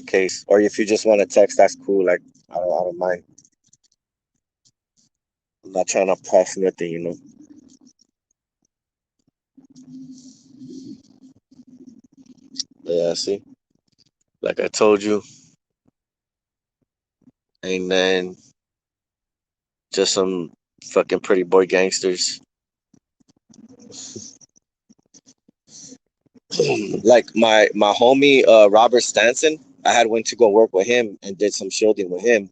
case. Or if you just want to text, that's cool. Like I don't mind. I'm not trying to press nothing. Yeah, see, like I told you, ain't nothing. Just some Fucking pretty boy gangsters. Like my homie Robert Stanson, I had went to go work with him and did some shielding with him.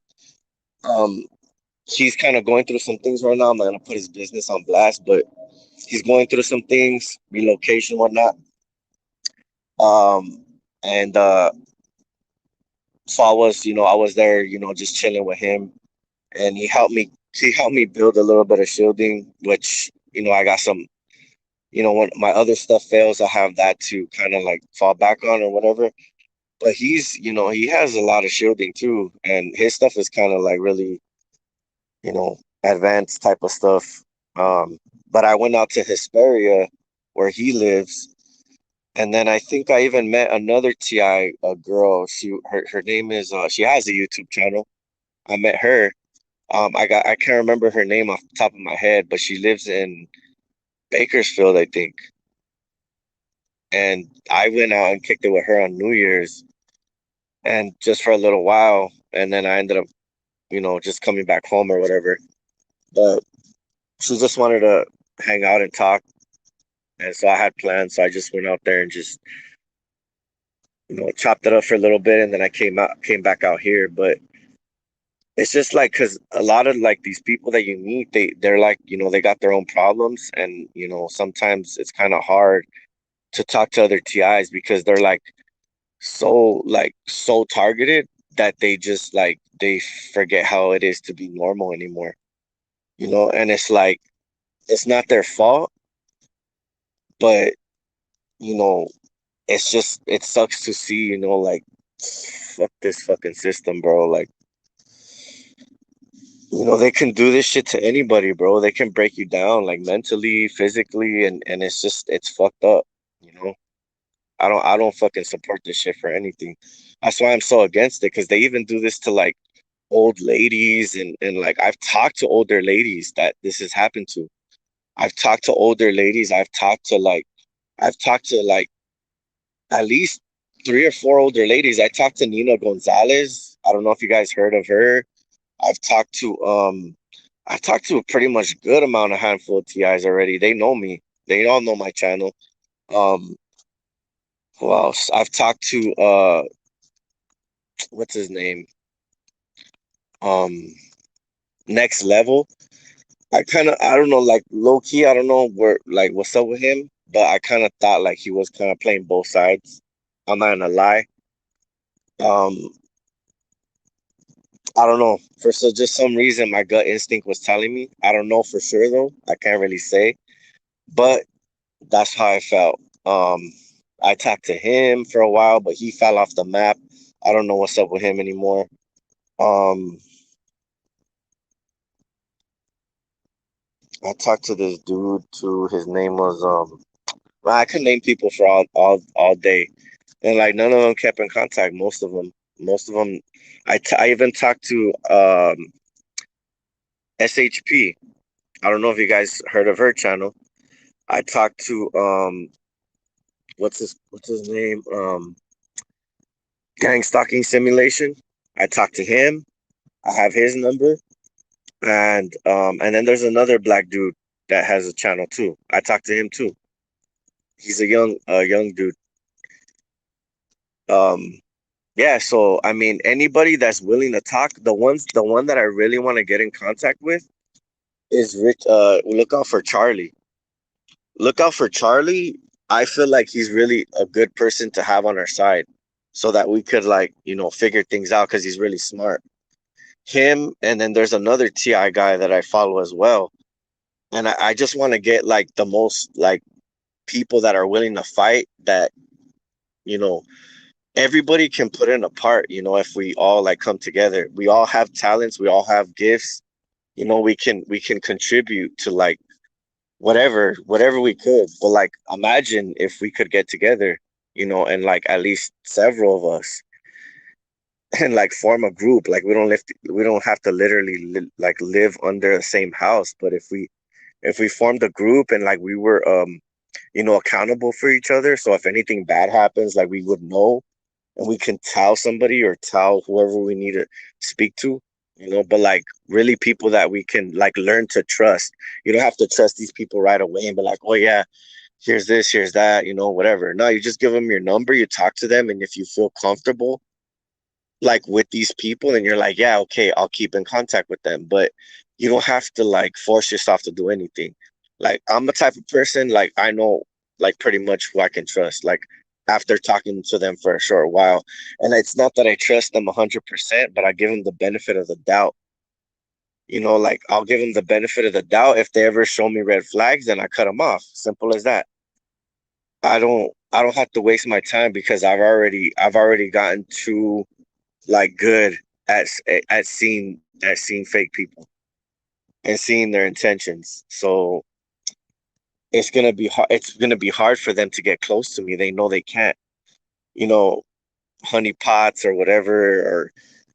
Um, he's kind of going through some things right now. I'm not gonna put his business on blast, but he's going through some things, relocation, whatnot. Um, and so I was there, just chilling with him, and He helped me build a little bit of shielding, which I got some. When my other stuff fails, I have that to kind of like fall back on or whatever. But he has a lot of shielding too, and his stuff is kind of like really, advanced type of stuff. Um, but I went out to Hesperia, where he lives, and then I think I even met another TI, a girl. Her name is she has a YouTube channel. I met her. I can't remember her name off the top of my head, but she lives in Bakersfield, I think. And I went out and kicked it with her on New Year's, and just for a little while, and then I ended up, just coming back home or whatever. But she just wanted to hang out and talk, and so I had plans. So I just went out there and just, chopped it up for a little bit, and then I came back out here. But it's just like because a lot of like these people that you meet, they're like, they got their own problems, and sometimes it's kind of hard to talk to other TIs because they're so targeted that they just like they forget how it is to be normal anymore. And it's like it's not their fault, but you know it's just it sucks to see, like fuck this fucking system, bro. Like, they can do this shit to anybody, bro. They can break you down like mentally, physically, and it's fucked up, you know. I don't fucking support this shit for anything. That's why I'm so against it, because they even do this to like old ladies, and like I've talked to older ladies that this has happened to. I've talked to older ladies. I've talked to like at least three or four older ladies. I talked to Nina Gonzalez. I don't know if you guys heard of her. I've talked to I've talked to a pretty much good amount of handful of TIs already. They know me. They all know my channel. Um who else? I've talked to what's his name? Um Next Level. I don't know, like low key, I don't know what's up with him, but I kind of thought like he was kind of playing both sides. I'm not gonna lie. Um, I don't know. Just some reason my gut instinct was telling me. I don't know for sure though. I can't really say, but that's how I felt. I talked to him for a while, but he fell off the map. I don't know what's up with him anymore. Um, I talked to this dude too. His name was well, I could name people for all day, and like none of them kept in contact. Most of them. I even talked to SHP. I don't know if you guys heard of her channel. I talked to what's his name? Gang stalking simulation. I talked to him. I have his number. And then there's another black dude that has a channel too. I talked to him too. He's a young dude. Um yeah, so I mean anybody that's willing to talk, the one that I really want to get in contact with is Rich. Look out for Charlie. Look out for Charlie. I feel like he's really a good person to have on our side so that we could like, figure things out because he's really smart. Him, and then there's another TI guy that I follow as well. And I just want to get like the most like people that are willing to fight, that, you know, everybody can put in a part, if we all like come together. We all have talents, we all have gifts, we can contribute to like whatever we could. But like imagine if we could get together, and like at least several of us and like form a group. Like we don't have to literally like live under the same house, but if we formed a group and like we were accountable for each other, so if anything bad happens, like we would know, and we can tell somebody or tell whoever we need to speak to, but like really people that we can like learn to trust. You don't have to trust these people right away and be like, oh yeah, here's this, here's that, whatever. No, you just give them your number, you talk to them, and if you feel comfortable like with these people and you're like, yeah, okay, I'll keep in contact with them, but you don't have to like force yourself to do anything. Like I'm the type of person, like I know like pretty much who I can trust, like after talking to them for a short while. And it's not that I trust them 100%, but I give them the benefit of the doubt. Like I'll give them the benefit of the doubt. If they ever show me red flags, then I cut them off. Simple as that. I don't have to waste my time because I've already gotten too like good at seeing fake people and seeing their intentions. So it's gonna be hard for them to get close to me. They know they can't. You know, honey pots or whatever or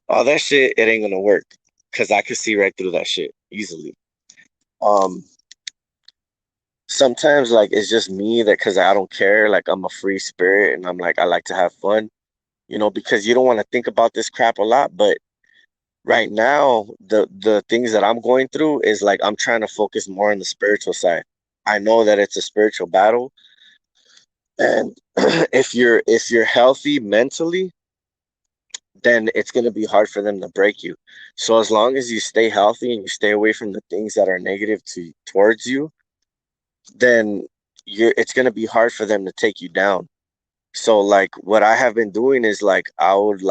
all that shit. It ain't gonna work because I could see right through that shit easily. Um, Sometimes like it's just me that because I don't care. Like I'm a free spirit and I'm like I like to have fun. Because you don't want to think about this crap a lot, but right now the things that I'm going through is like I'm trying to focus more on the spiritual side. I know that it's a spiritual battle, and if you're healthy mentally, then it's going to be hard for them to break you. So as long as you stay healthy and you stay away from the things that are negative towards you, then it's going to be hard for them to take you down. So like what I have been doing is like I would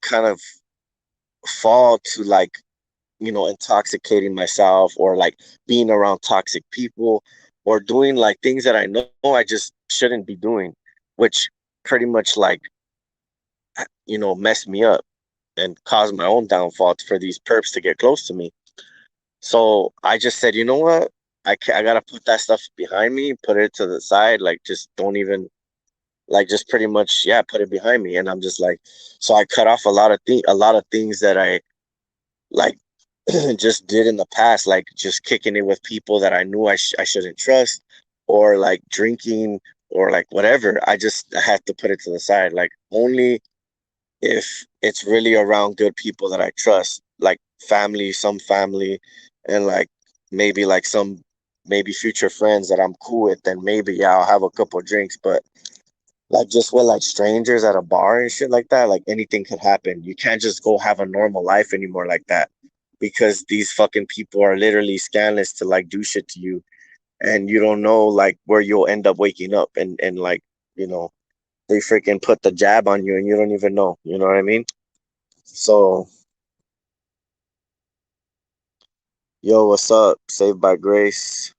kind of fall to like intoxicating myself or like being around toxic people or doing like things that I know I just shouldn't be doing, which pretty much like, messed me up and caused my own downfall for these perps to get close to me. So I just said, you know what? I gotta put that stuff behind me, put it to the side, like just don't even like just pretty much yeah, put it behind me. And I'm just like, so I cut off a lot of things that I like just did in the past, like just kicking it with people that I knew I shouldn't trust, or like drinking, or like whatever. I had to put it to the side. Like only if it's really around good people that I trust, like family, some family, and like maybe like some maybe future friends that I'm cool with, then maybe yeah, I'll have a couple of drinks. But like just with like strangers at a bar and shit like that, like anything could happen. You can't just go have a normal life anymore like that because these fucking people are literally scandalous to like do shit to you, and you don't know like where you'll end up waking up, and like you know they freaking put the jab on you and you don't even know. You know what I mean? So yo, what's up? Saved by Grace.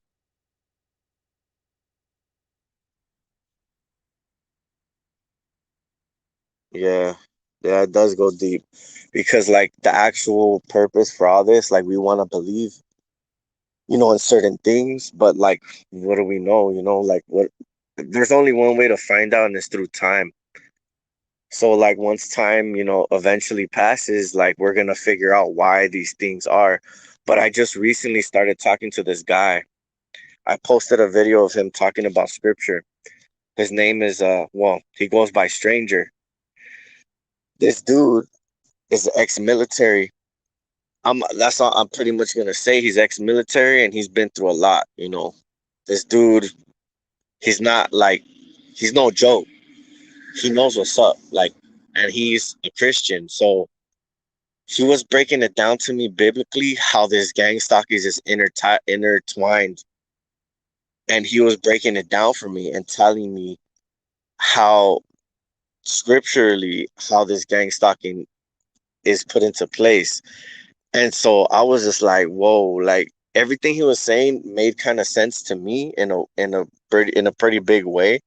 Yeah, yeah, it does go deep because like the actual purpose for all this, like we want to believe in certain things, but like, what do we know? Like what? There's only one way to find out, and it's through time. So, like, once time, eventually passes, like, we're gonna figure out why these things are. But I just recently started talking to this guy. I posted a video of him talking about scripture. His name is well, he goes by Stranger. This dude is ex-military. That's all I'm pretty much gonna say. He's ex-military and he's been through a lot. This dude, he's not like he's no joke. He knows what's up, like, and he's a Christian. So he was breaking it down to me biblically how this gang stalk is just intertwined, and he was breaking it down for me and telling me how scripturally how this gang stalking is put into place. And so I was just like, whoa, like everything he was saying made kind of sense to me in a pretty big way.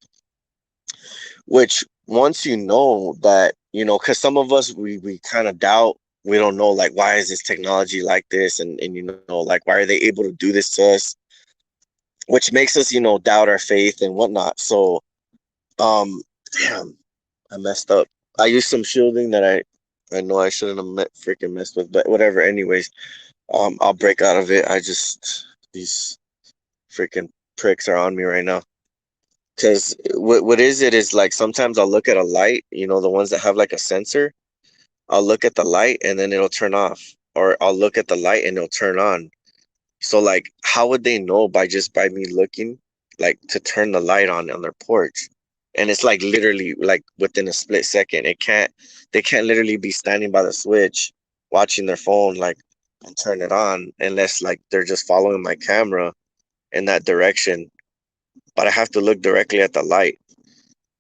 Which once you know that, because some of us we kind of doubt, we don't know like why is this technology like this, and like why are they able to do this to us, which makes us doubt our faith and whatnot. So um, damn, I messed up. I used some shielding that I know I shouldn't have freaking messed with, but whatever. Anyways, I'll break out of it. I just these freaking pricks are on me right now. Because what is it is like sometimes I'll look at a light, the ones that have like a sensor. I'll look at the light and then it'll turn off, or I'll look at the light and it'll turn on. So like, how would they know by just by me looking, like to turn the light on their porch? And it's like literally like within a split second. They can't literally be standing by the switch watching their phone like and turn it on unless like they're just following my camera in that direction. But I have to look directly at the light.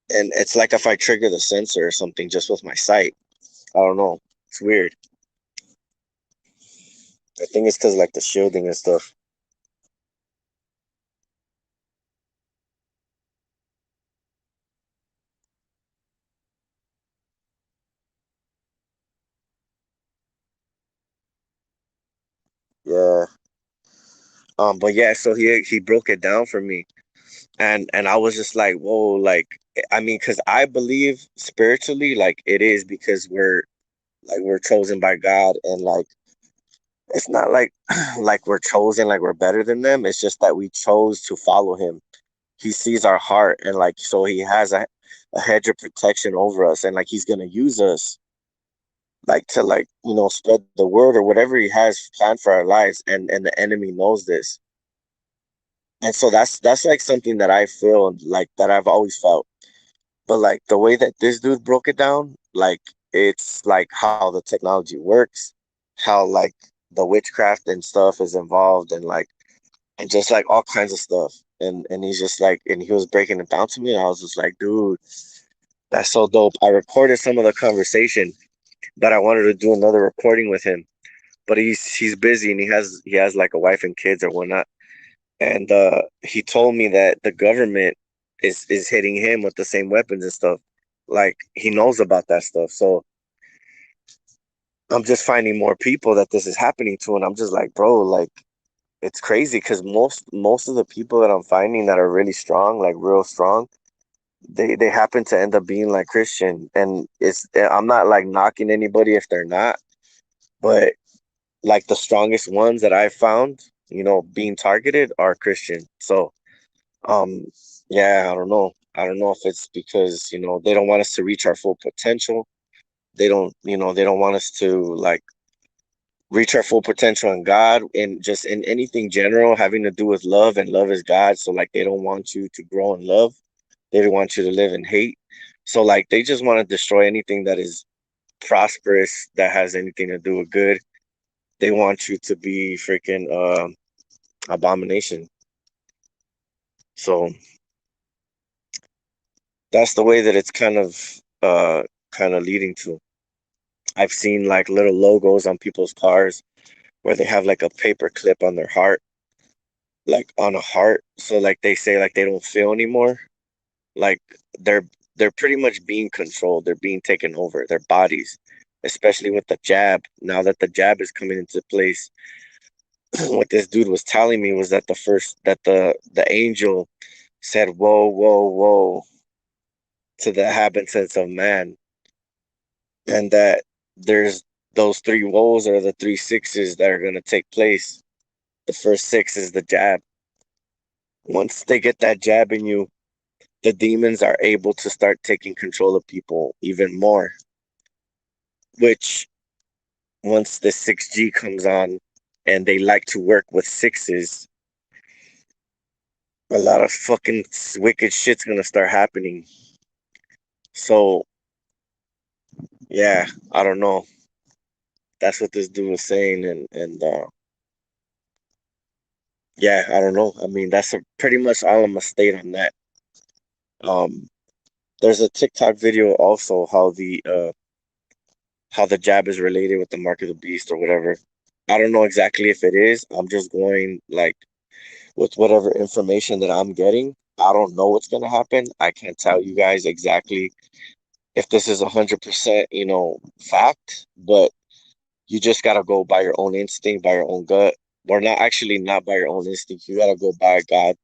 And it's like if I trigger the sensor or something just with my sight. I don't know. It's weird. I think it's because like the shielding and stuff. Yeah. But yeah, so he broke it down for me, and I was just like, whoa, like I mean, because I believe spiritually, like it is because we're chosen by God, and like it's not like like we're chosen, like we're better than them. It's just that we chose to follow Him. He sees our heart, and like so He has a hedge of protection over us, and like He's gonna use us, like to like spread the word or whatever He has planned for our lives, and the enemy knows this. And so that's like something that I feel like that I've always felt. But like the way that this dude broke it down, like it's like how the technology works, how like the witchcraft and stuff is involved, and just like all kinds of stuff. And he's just like, and he was breaking it down to me, and I was just like, dude, that's so dope. I recorded some of the conversation, but I wanted to do another recording with him. But he's busy and he has like a wife and kids or whatnot. And he told me that the government is hitting him with the same weapons and stuff. Like he knows about that stuff. So I'm just finding more people that this is happening to, and I'm just like, bro, like it's crazy because most of the people that I'm finding that are really strong, like real strong, they happen to end up being like Christian, and I'm not like knocking anybody if they're not, but like the strongest ones that I've found, being targeted are Christian. So Um, yeah, I don't know. I don't know if it's because, they don't want us to reach our full potential. They don't want us to like reach our full potential in God and just in anything general having to do with love, and love is God. So like they don't want you to grow in love. They don't want you to live in hate. So like they just want to destroy anything that is prosperous, that has anything to do with good. They want you to be freaking abomination. So that's the way that it's kind of leading to. I've seen like little logos on people's cars where they have like a paper clip on their heart, like on a heart. So like they say like they don't feel anymore. Like they're they're pretty much being controlled. They're being taken over, their bodies, especially with the jab. Now that the jab is coming into place, what this dude was telling me was that the angel said, whoa, whoa, whoa, to the inhabitants of man, and that there's those three woes or the three sixes that are going to take place. The first six is the jab. Once they get that jab in you, the demons are able to start taking control of people even more. Which, once the 6G comes on and they like to work with sixes, a lot of fucking wicked shit's going to start happening. So, yeah, I don't know. That's what this dude was saying. And yeah, I don't know. I mean, that's pretty much all I'm going to state on that. Um, there's a TikTok video also how the jab is related with the mark of the beast or whatever. I don't know exactly if it is. I'm just going like with whatever information that I'm getting. I don't know what's gonna happen. I can't tell you guys exactly if this is 100%, fact, but you just gotta go by your own instinct, by your own gut. Or not actually not by your own instinct. You gotta go by God,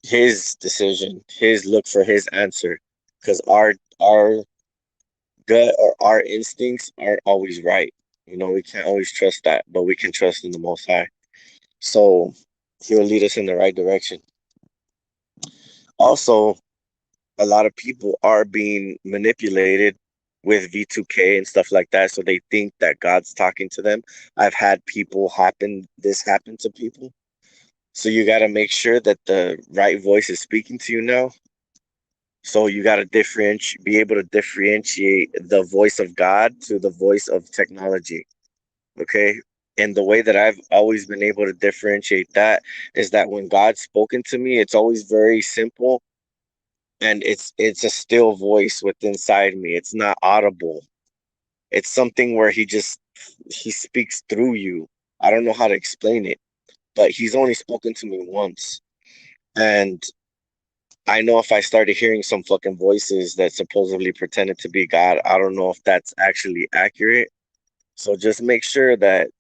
His decision, His look for His answer, because our gut or our instincts aren't always right. We can't always trust that, but we can trust in the Most High. So He'll lead us in the right direction. Also, a lot of people are being manipulated with V2K and stuff like that, so they think that God's talking to them. I've had this happen to people. So you got to make sure that the right voice is speaking to you now. So you got to be able to differentiate the voice of God to the voice of technology. Okay. And the way that I've always been able to differentiate that is that when God's spoken to me, it's always very simple, and it's a still voice within inside me. It's not audible. It's something where he speaks through you. I don't know how to explain it, but he's only spoken to me once. And I know if I started hearing some fucking voices that supposedly pretended to be God, I don't know if that's actually accurate. So just make sure that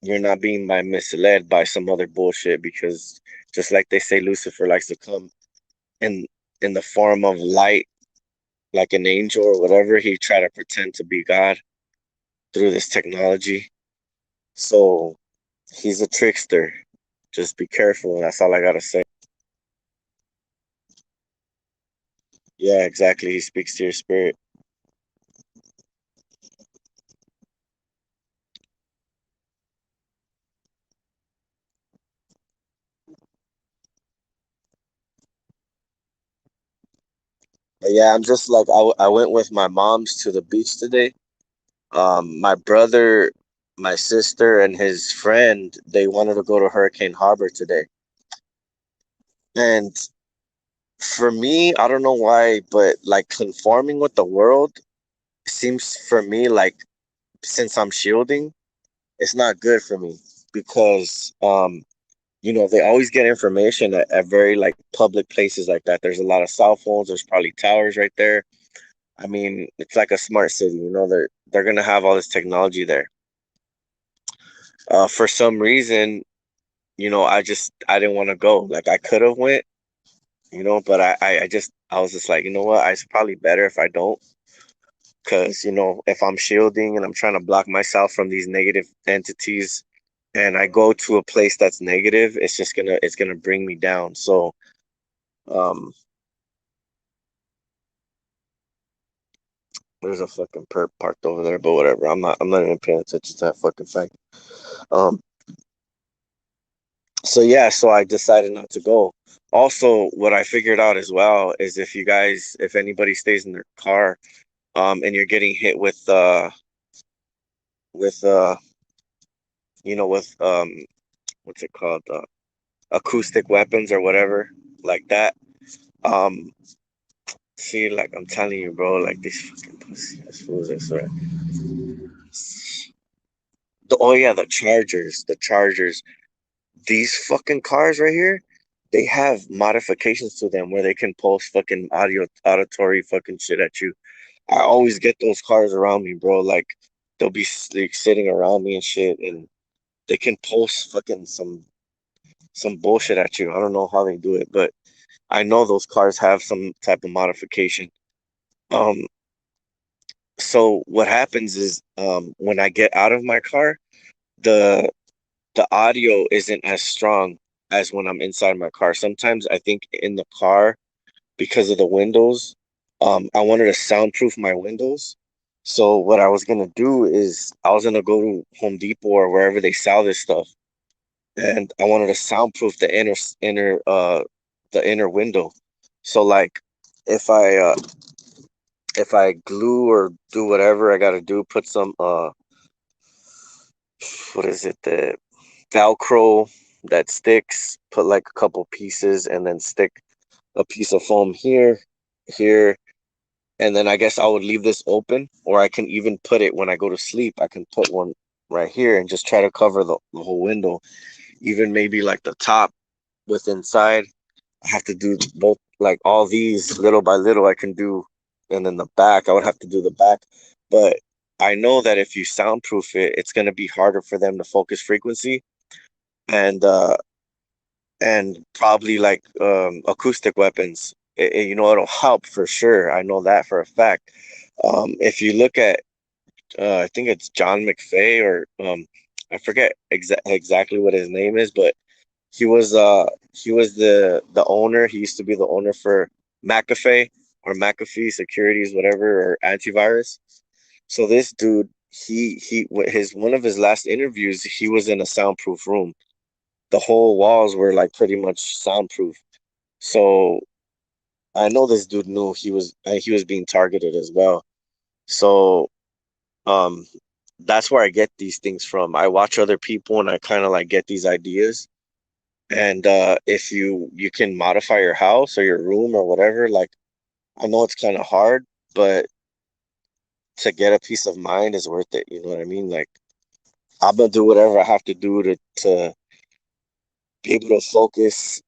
you're not being misled by some other bullshit, because just like they say, Lucifer likes to come in in the form of light, like an angel or whatever. He try to pretend to be God through this technology. So he's a trickster. Just be careful. That's all I gotta say. Yeah, exactly. He speaks to your spirit. But yeah, I'm just like I went with my mom's to the beach today. My brother, my sister, and his friend, they wanted to go to Hurricane Harbor today. And for me, I don't know why, but like conforming with the world seems for me like, since I'm shielding, it's not good for me, because they always get information at very like public places like that. There's a lot of cell phones, there's probably towers right there. I mean, it's like a smart city, they're gonna have all this technology there. For some reason, I didn't want to go. Like I could have went, but I was just like, you know what, it's probably better if I don't, because if I'm shielding and I'm trying to block myself from these negative entities, and I go to a place that's negative, it's gonna bring me down. So um there's a fucking perp parked over there, but whatever. I'm not even paying attention to that fucking fact. Um so yeah, so I decided not to go. Also, what I figured out as well is, if anybody stays in their car, and you're getting hit with with what's it called, acoustic weapons or whatever like that. um See, like I'm telling you, bro, like these fucking pussy ass fools, I swear. Oh yeah, the chargers. These fucking cars right here, they have modifications to them where they can post fucking auditory fucking shit at you. I always get those cars around me, bro. Like they'll be like sitting around me and shit, and they can post fucking some bullshit at you. I don't know how they do it, but I know those cars have some type of modification. Um, so what happens is, when I get out of my car, the the audio isn't as strong as when I'm inside my car. Sometimes I think in the car, because of the windows, I wanted to soundproof my windows. So what I was gonna do is I was gonna go to Home Depot or wherever they sell this stuff, and I wanted to soundproof the inner window. So like if I uh if I glue or do whatever I gotta do, put some what is it, the Velcro that sticks, put like a couple pieces, and then stick a piece of foam here, and then I guess I would leave this open, or I can even put it when I go to sleep. I can put one right here and just try to cover the whole window, even maybe like the top with inside. I have to do both, like all these little by little I can do, and then the back I would have to do the back. But I know that if you soundproof it, it's gonna be harder for them to focus frequency, and probably like acoustic weapons. It'll help for sure. I know that for a fact. If you look at, I think it's John McFay, or I forget exactly what his name is, but he was the owner. He used to be the owner for McAfee or McAfee Securities, whatever, or antivirus. So this dude, his one of his last interviews, he was in a soundproof room. The whole walls were like pretty much soundproof. So I know this dude knew he was being targeted as well. So um that's where I get these things from. I watch other people and I kind of like get these ideas. And if you can modify your house or your room or whatever, like I know it's kind of hard, but to get a peace of mind is worth it. You know what I mean? Like I'm gonna do whatever I have to do to be able to focus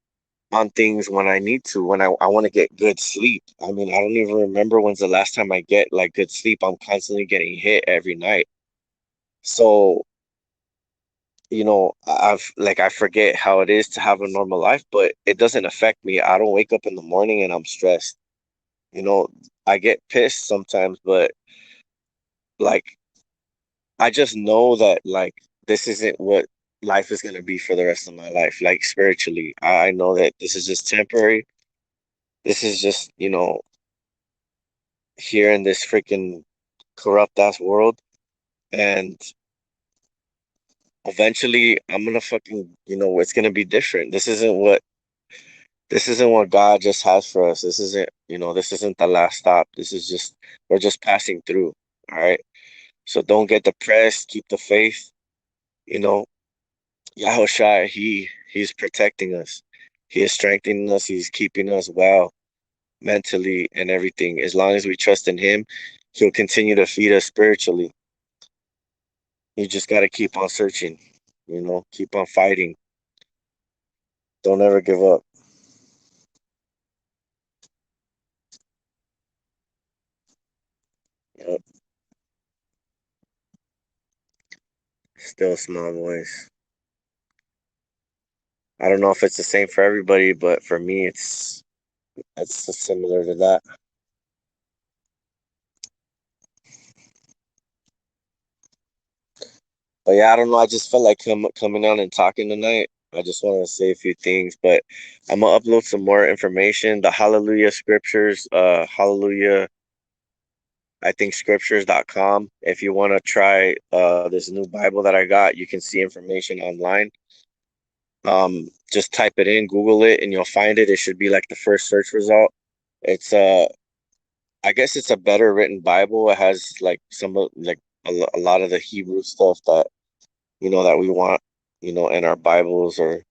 on things when I need to, when I want to get good sleep. I mean, I don't even remember when's the last time I get like good sleep. I'm constantly getting hit every night. So, I forget how it is to have a normal life, but it doesn't affect me. I don't wake up in the morning and I'm stressed. You know, I get pissed sometimes, but like I just know that like this isn't what life is gonna be for the rest of my life. Like spiritually, I know that this is just temporary. This is just, here in this freaking corrupt ass world, and eventually I'm gonna fucking, it's gonna be different. This isn't what God just has for us. This isn't the last stop. This is just we're just passing through. All right. So don't get depressed. Keep the faith. You know, Yahushua, he's protecting us. He is strengthening us. He's keeping us well mentally and everything. As long as we trust in him, he'll continue to feed us spiritually. You just got to keep on searching, keep on fighting. Don't ever give up. Yep. Still a small voice. I don't know if it's the same for everybody, but for me, it's similar to that. But yeah, I don't know. I just felt like coming on and talking tonight. I just want to say a few things, but I'm gonna upload some more information. The Hallelujah scriptures, Hallelujah, I think scriptures.com. If you want to try this new Bible that I got, you can see information online. Just type it in, Google it, and you'll find it. It should be like the first search result. It's I guess it's a better written Bible. It has like some of like a lot of the Hebrew stuff that that we want, in our Bibles, or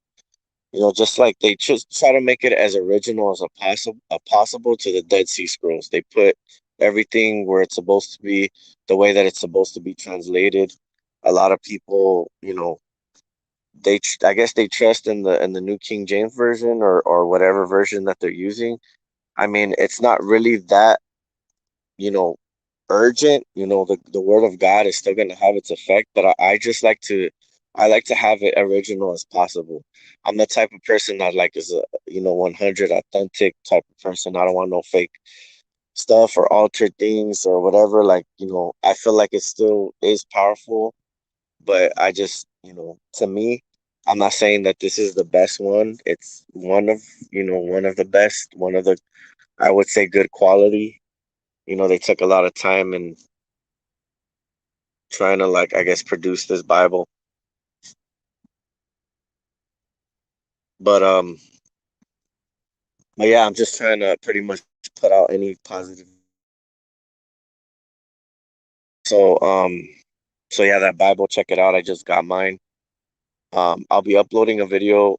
just like they just try to make it as original as possible to the Dead Sea Scrolls. They put everything where it's supposed to be, the way that it's supposed to be translated. A lot of people, I guess they trust in the New King James version, or whatever version that they're using. I mean, it's not really that, you know urgent. The word of God is still going to have its effect, but I like to have it original as possible. I'm the type of person that like is a 100 authentic type of person. I don't want no fake stuff or altered things or whatever. Like, I feel like it still is powerful, but I just, to me, I'm not saying that this is the best one. It's one of the best, one of the, I would say, good quality. They took a lot of time and trying to, like, I guess, produce this Bible. But yeah, I'm just trying to pretty much put out any positive. So so yeah, that Bible, check it out. I just got mine. I'll be uploading a video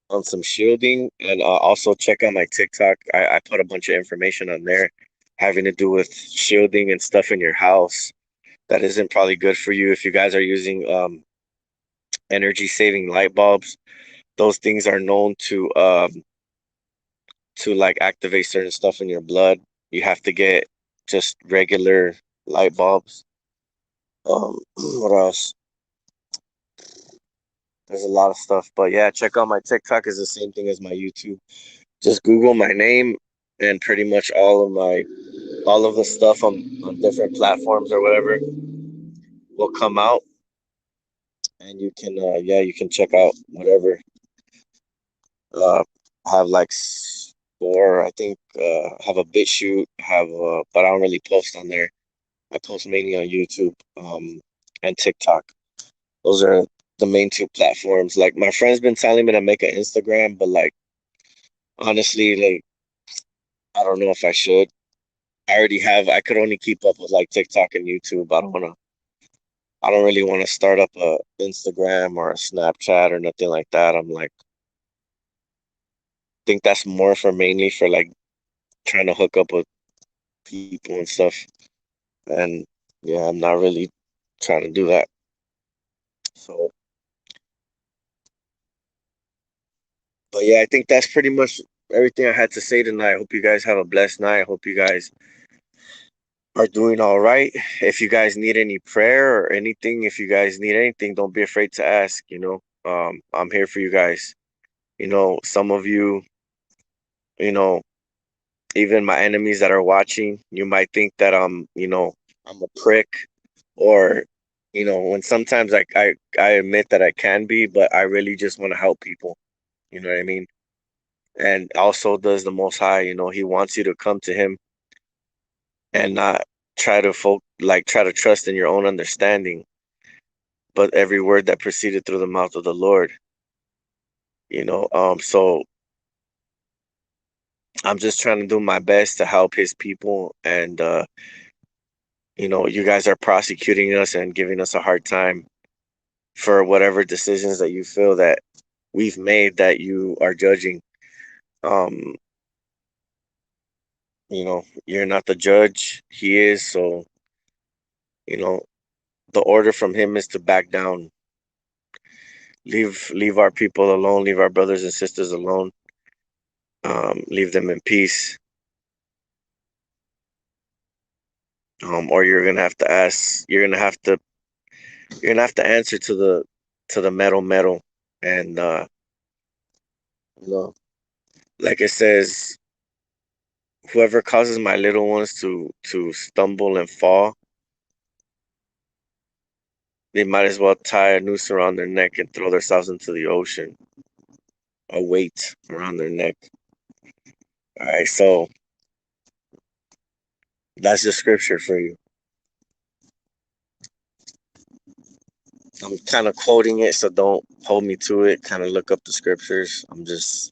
on some shielding, and also check out my TikTok. I put a bunch of information on there having to do with shielding and stuff in your house that isn't probably good for you if you guys are using energy saving light bulbs. Those things are known to like activate certain stuff in your blood. You have to get just regular light bulbs. What else? There's a lot of stuff, but yeah, check out my TikTok. Is the same thing as my YouTube. Just Google my name, and pretty much all of the stuff on different platforms or whatever will come out, and you can you can check out whatever. Uh, have like four, I think. Have a bit shoot. Have but I don't really post on there. I post mainly on YouTube, and TikTok. Those are the main two platforms. Like my friend's been telling me to make an Instagram, but like honestly, like I don't know if I should. I already have. I could only keep up with like TikTok and YouTube. I don't want to. I don't really want to start up a Instagram or a Snapchat or nothing like that. I'm like, think that's more for mainly for like trying to hook up with people and stuff. And yeah, I'm not really trying to do that. So, but yeah, I think that's pretty much everything I had to say tonight. I hope you guys have a blessed night. I hope you guys are doing all right. If you guys need any prayer or anything, if you guys need anything, don't be afraid to ask. I'm here for you guys. Some of you, you know, even my enemies that are watching, you might think that I'm a prick, or when sometimes I admit that I can be, but I really just want to help people. You know what I mean? And also does the Most High, He wants you to come to Him and not try to trust in your own understanding, but every word that proceeded through the mouth of the Lord. So I'm just trying to do my best to help His people, and you guys are prosecuting us and giving us a hard time for whatever decisions that you feel that we've made that you are judging. Um, you're not the judge, He is. So, you know, the order from Him is to back down. Leave our people alone, leave our brothers and sisters alone. Leave them in peace. Or you're gonna have to answer to the metal. And you know, like it says, whoever causes my little ones to stumble and fall, they might as well tie a noose around their neck and throw themselves into the ocean. A weight around their neck. All right, so that's the scripture for you. I'm kind of quoting it, so don't hold me to it. Kind of look up the scriptures. I'm just,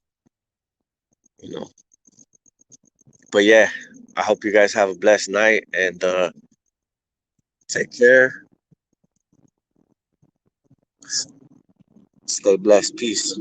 you know. But yeah, I hope you guys have a blessed night, and take care. Stay blessed. Peace.